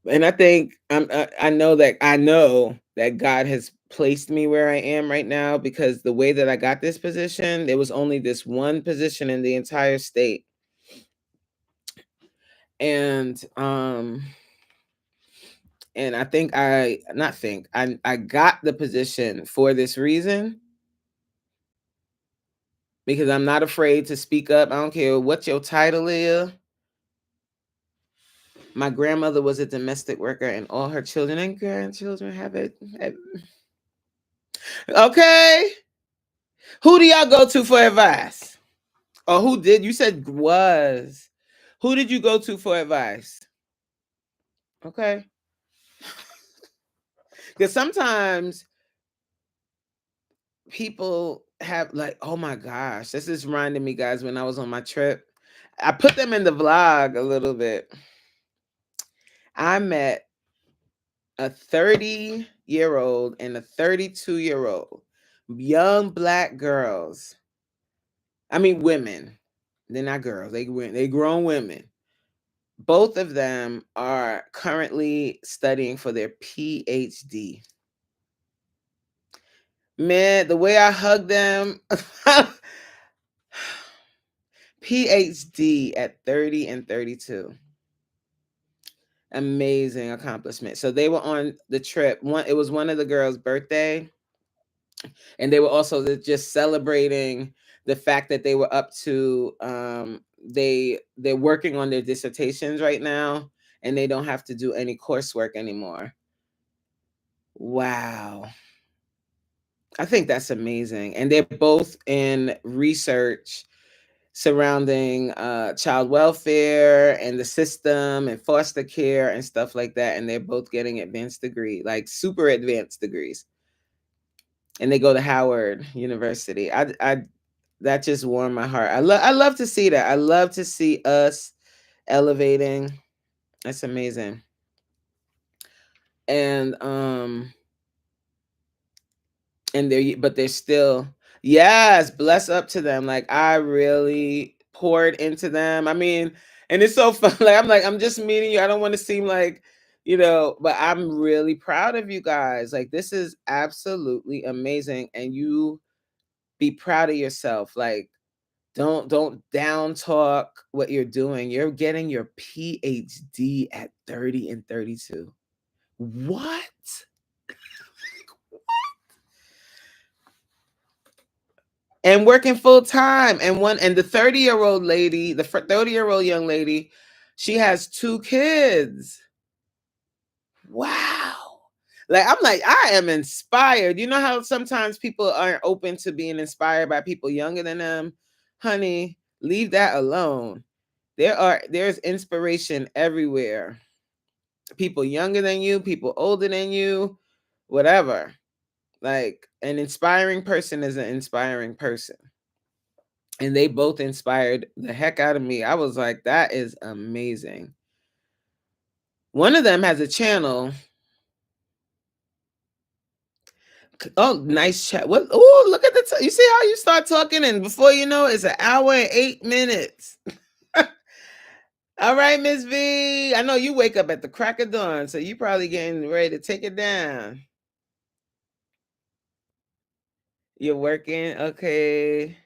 And I think I know that God has placed me where I am right now, because the way that I got this position, there was only this one position in the entire state. And and I think I not think I got the position for this reason, because I'm not afraid to speak up. I don't care what your title is. My grandmother was a domestic worker, and all her children and grandchildren have it. Okay. Who do y'all go to for advice? Or who did? You said was. Who did you go to for advice? Okay. Because sometimes people have like, oh my gosh, this is reminding me, guys, when I was on my trip. I put them in the vlog a little bit. I met a 30-year-old and a 32-year-old, young black girls. I mean, women. They're not girls. They grown women. Both of them are currently studying for their PhD. Man, the way I hugged them, PhD at 30 and 32. Amazing accomplishment. So they were on the trip. It was one of the girls' birthday, and they were also just celebrating the fact that they were up to they're working on their dissertations right now, and they don't have to do any coursework anymore. Wow. I think that's amazing. And they're both in research surrounding child welfare and the system and foster care and stuff like that. And they're both getting advanced degree, like super advanced degrees. And they go to Howard University. I that just warmed my heart. I love to see that. I love to see us elevating. That's amazing. And they're still, yes, bless up to them. Like, I really poured into them. I mean, and it's so fun. Like, I'm just meeting you. I don't want to seem like, but I'm really proud of you guys. Like, this is absolutely amazing. And you be proud of yourself. Like, don't down talk what you're doing. You're getting your PhD at 30 and 32. What? And working full time. And the 30-year-old lady, the 30-year-old young lady, she has 2 kids. Wow. I'm like, I am inspired. You know how sometimes people aren't open to being inspired by people younger than them? Honey, leave that alone. There's inspiration everywhere. People younger than you, people older than you, whatever. Like, an inspiring person is an inspiring person. And they both inspired the heck out of me. I was like, that is amazing. One of them has a channel. Oh, nice chat. What? Oh, look at the you see how you start talking, and before you know it's an hour and 8 minutes. All right, Miss V. I know you wake up at the crack of dawn, so you probably getting ready to take it down. You're working? Okay.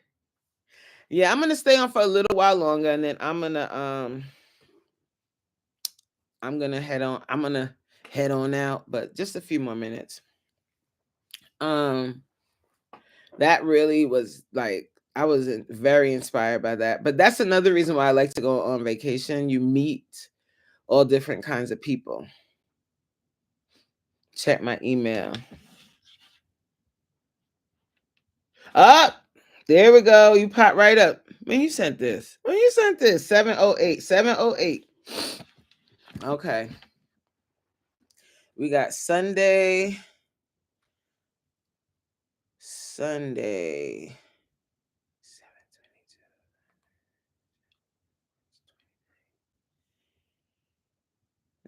Yeah, I'm gonna stay on for a little while longer, and then I'm gonna head on out, but just a few more minutes. Um, that really was like, I was very inspired by that. But that's another reason why I like to go on vacation. You meet all different kinds of people. Check my email. Up. There we go. You pop right up. When you sent this? 708. 708. Okay. We got Sunday. Sunday.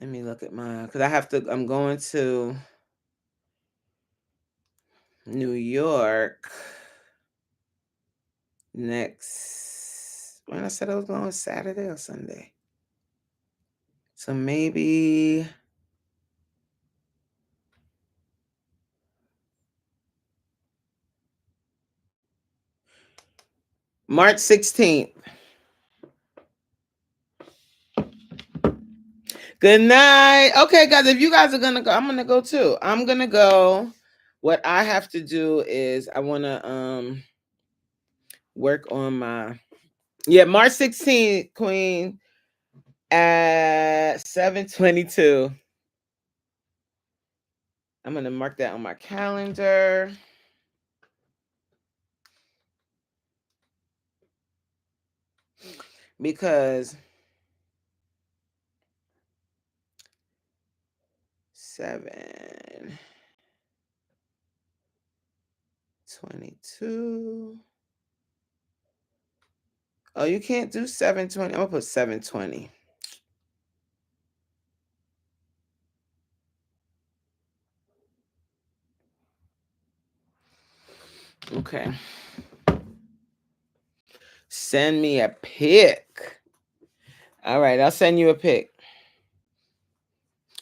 Let me look at mine because I'm going to New York next. When I said I was going Saturday or Sunday. So maybe March 16th. Good night. Okay, guys, if you guys are gonna go, I'm gonna go too. I'm gonna go. What I have to do is I wanna work on my March 16th, Queen, at 7:22. I'm gonna mark that on my calendar. Because 7:22. Oh, you can't do 7:20. I'm gonna put 7:20. Okay. Send me a pic. All right, I'll send you a pic.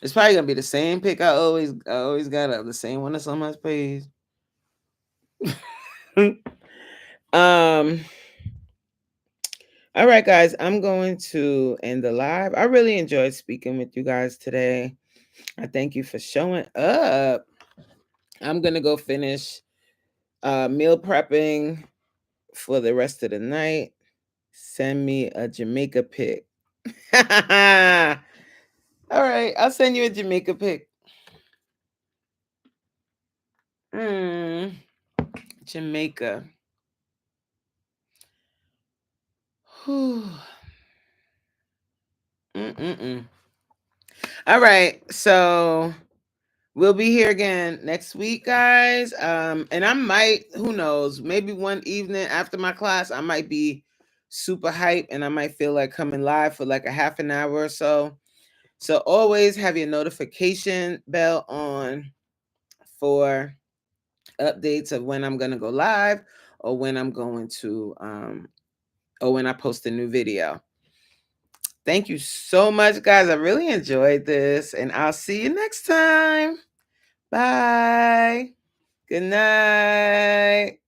It's probably gonna be the same pic I always got up, the same one that's on my page. All right, guys, I'm going to end the live. I really enjoyed speaking with you guys today. I thank you for showing up. I'm gonna go finish meal prepping for the rest of the night. Send me a Jamaica pic. All right, I'll send you a Jamaica pic. Jamaica. Whew. All right, so we'll be here again next week, guys. And I might, who knows, maybe one evening after my class, I might be super hyped and I might feel like coming live for like a half an hour or so. So always have your notification bell on for updates of when I'm going to go live or when I'm going to, or when I post a new video. Thank you so much, guys. I really enjoyed this, and I'll see you next time. Bye. Good night.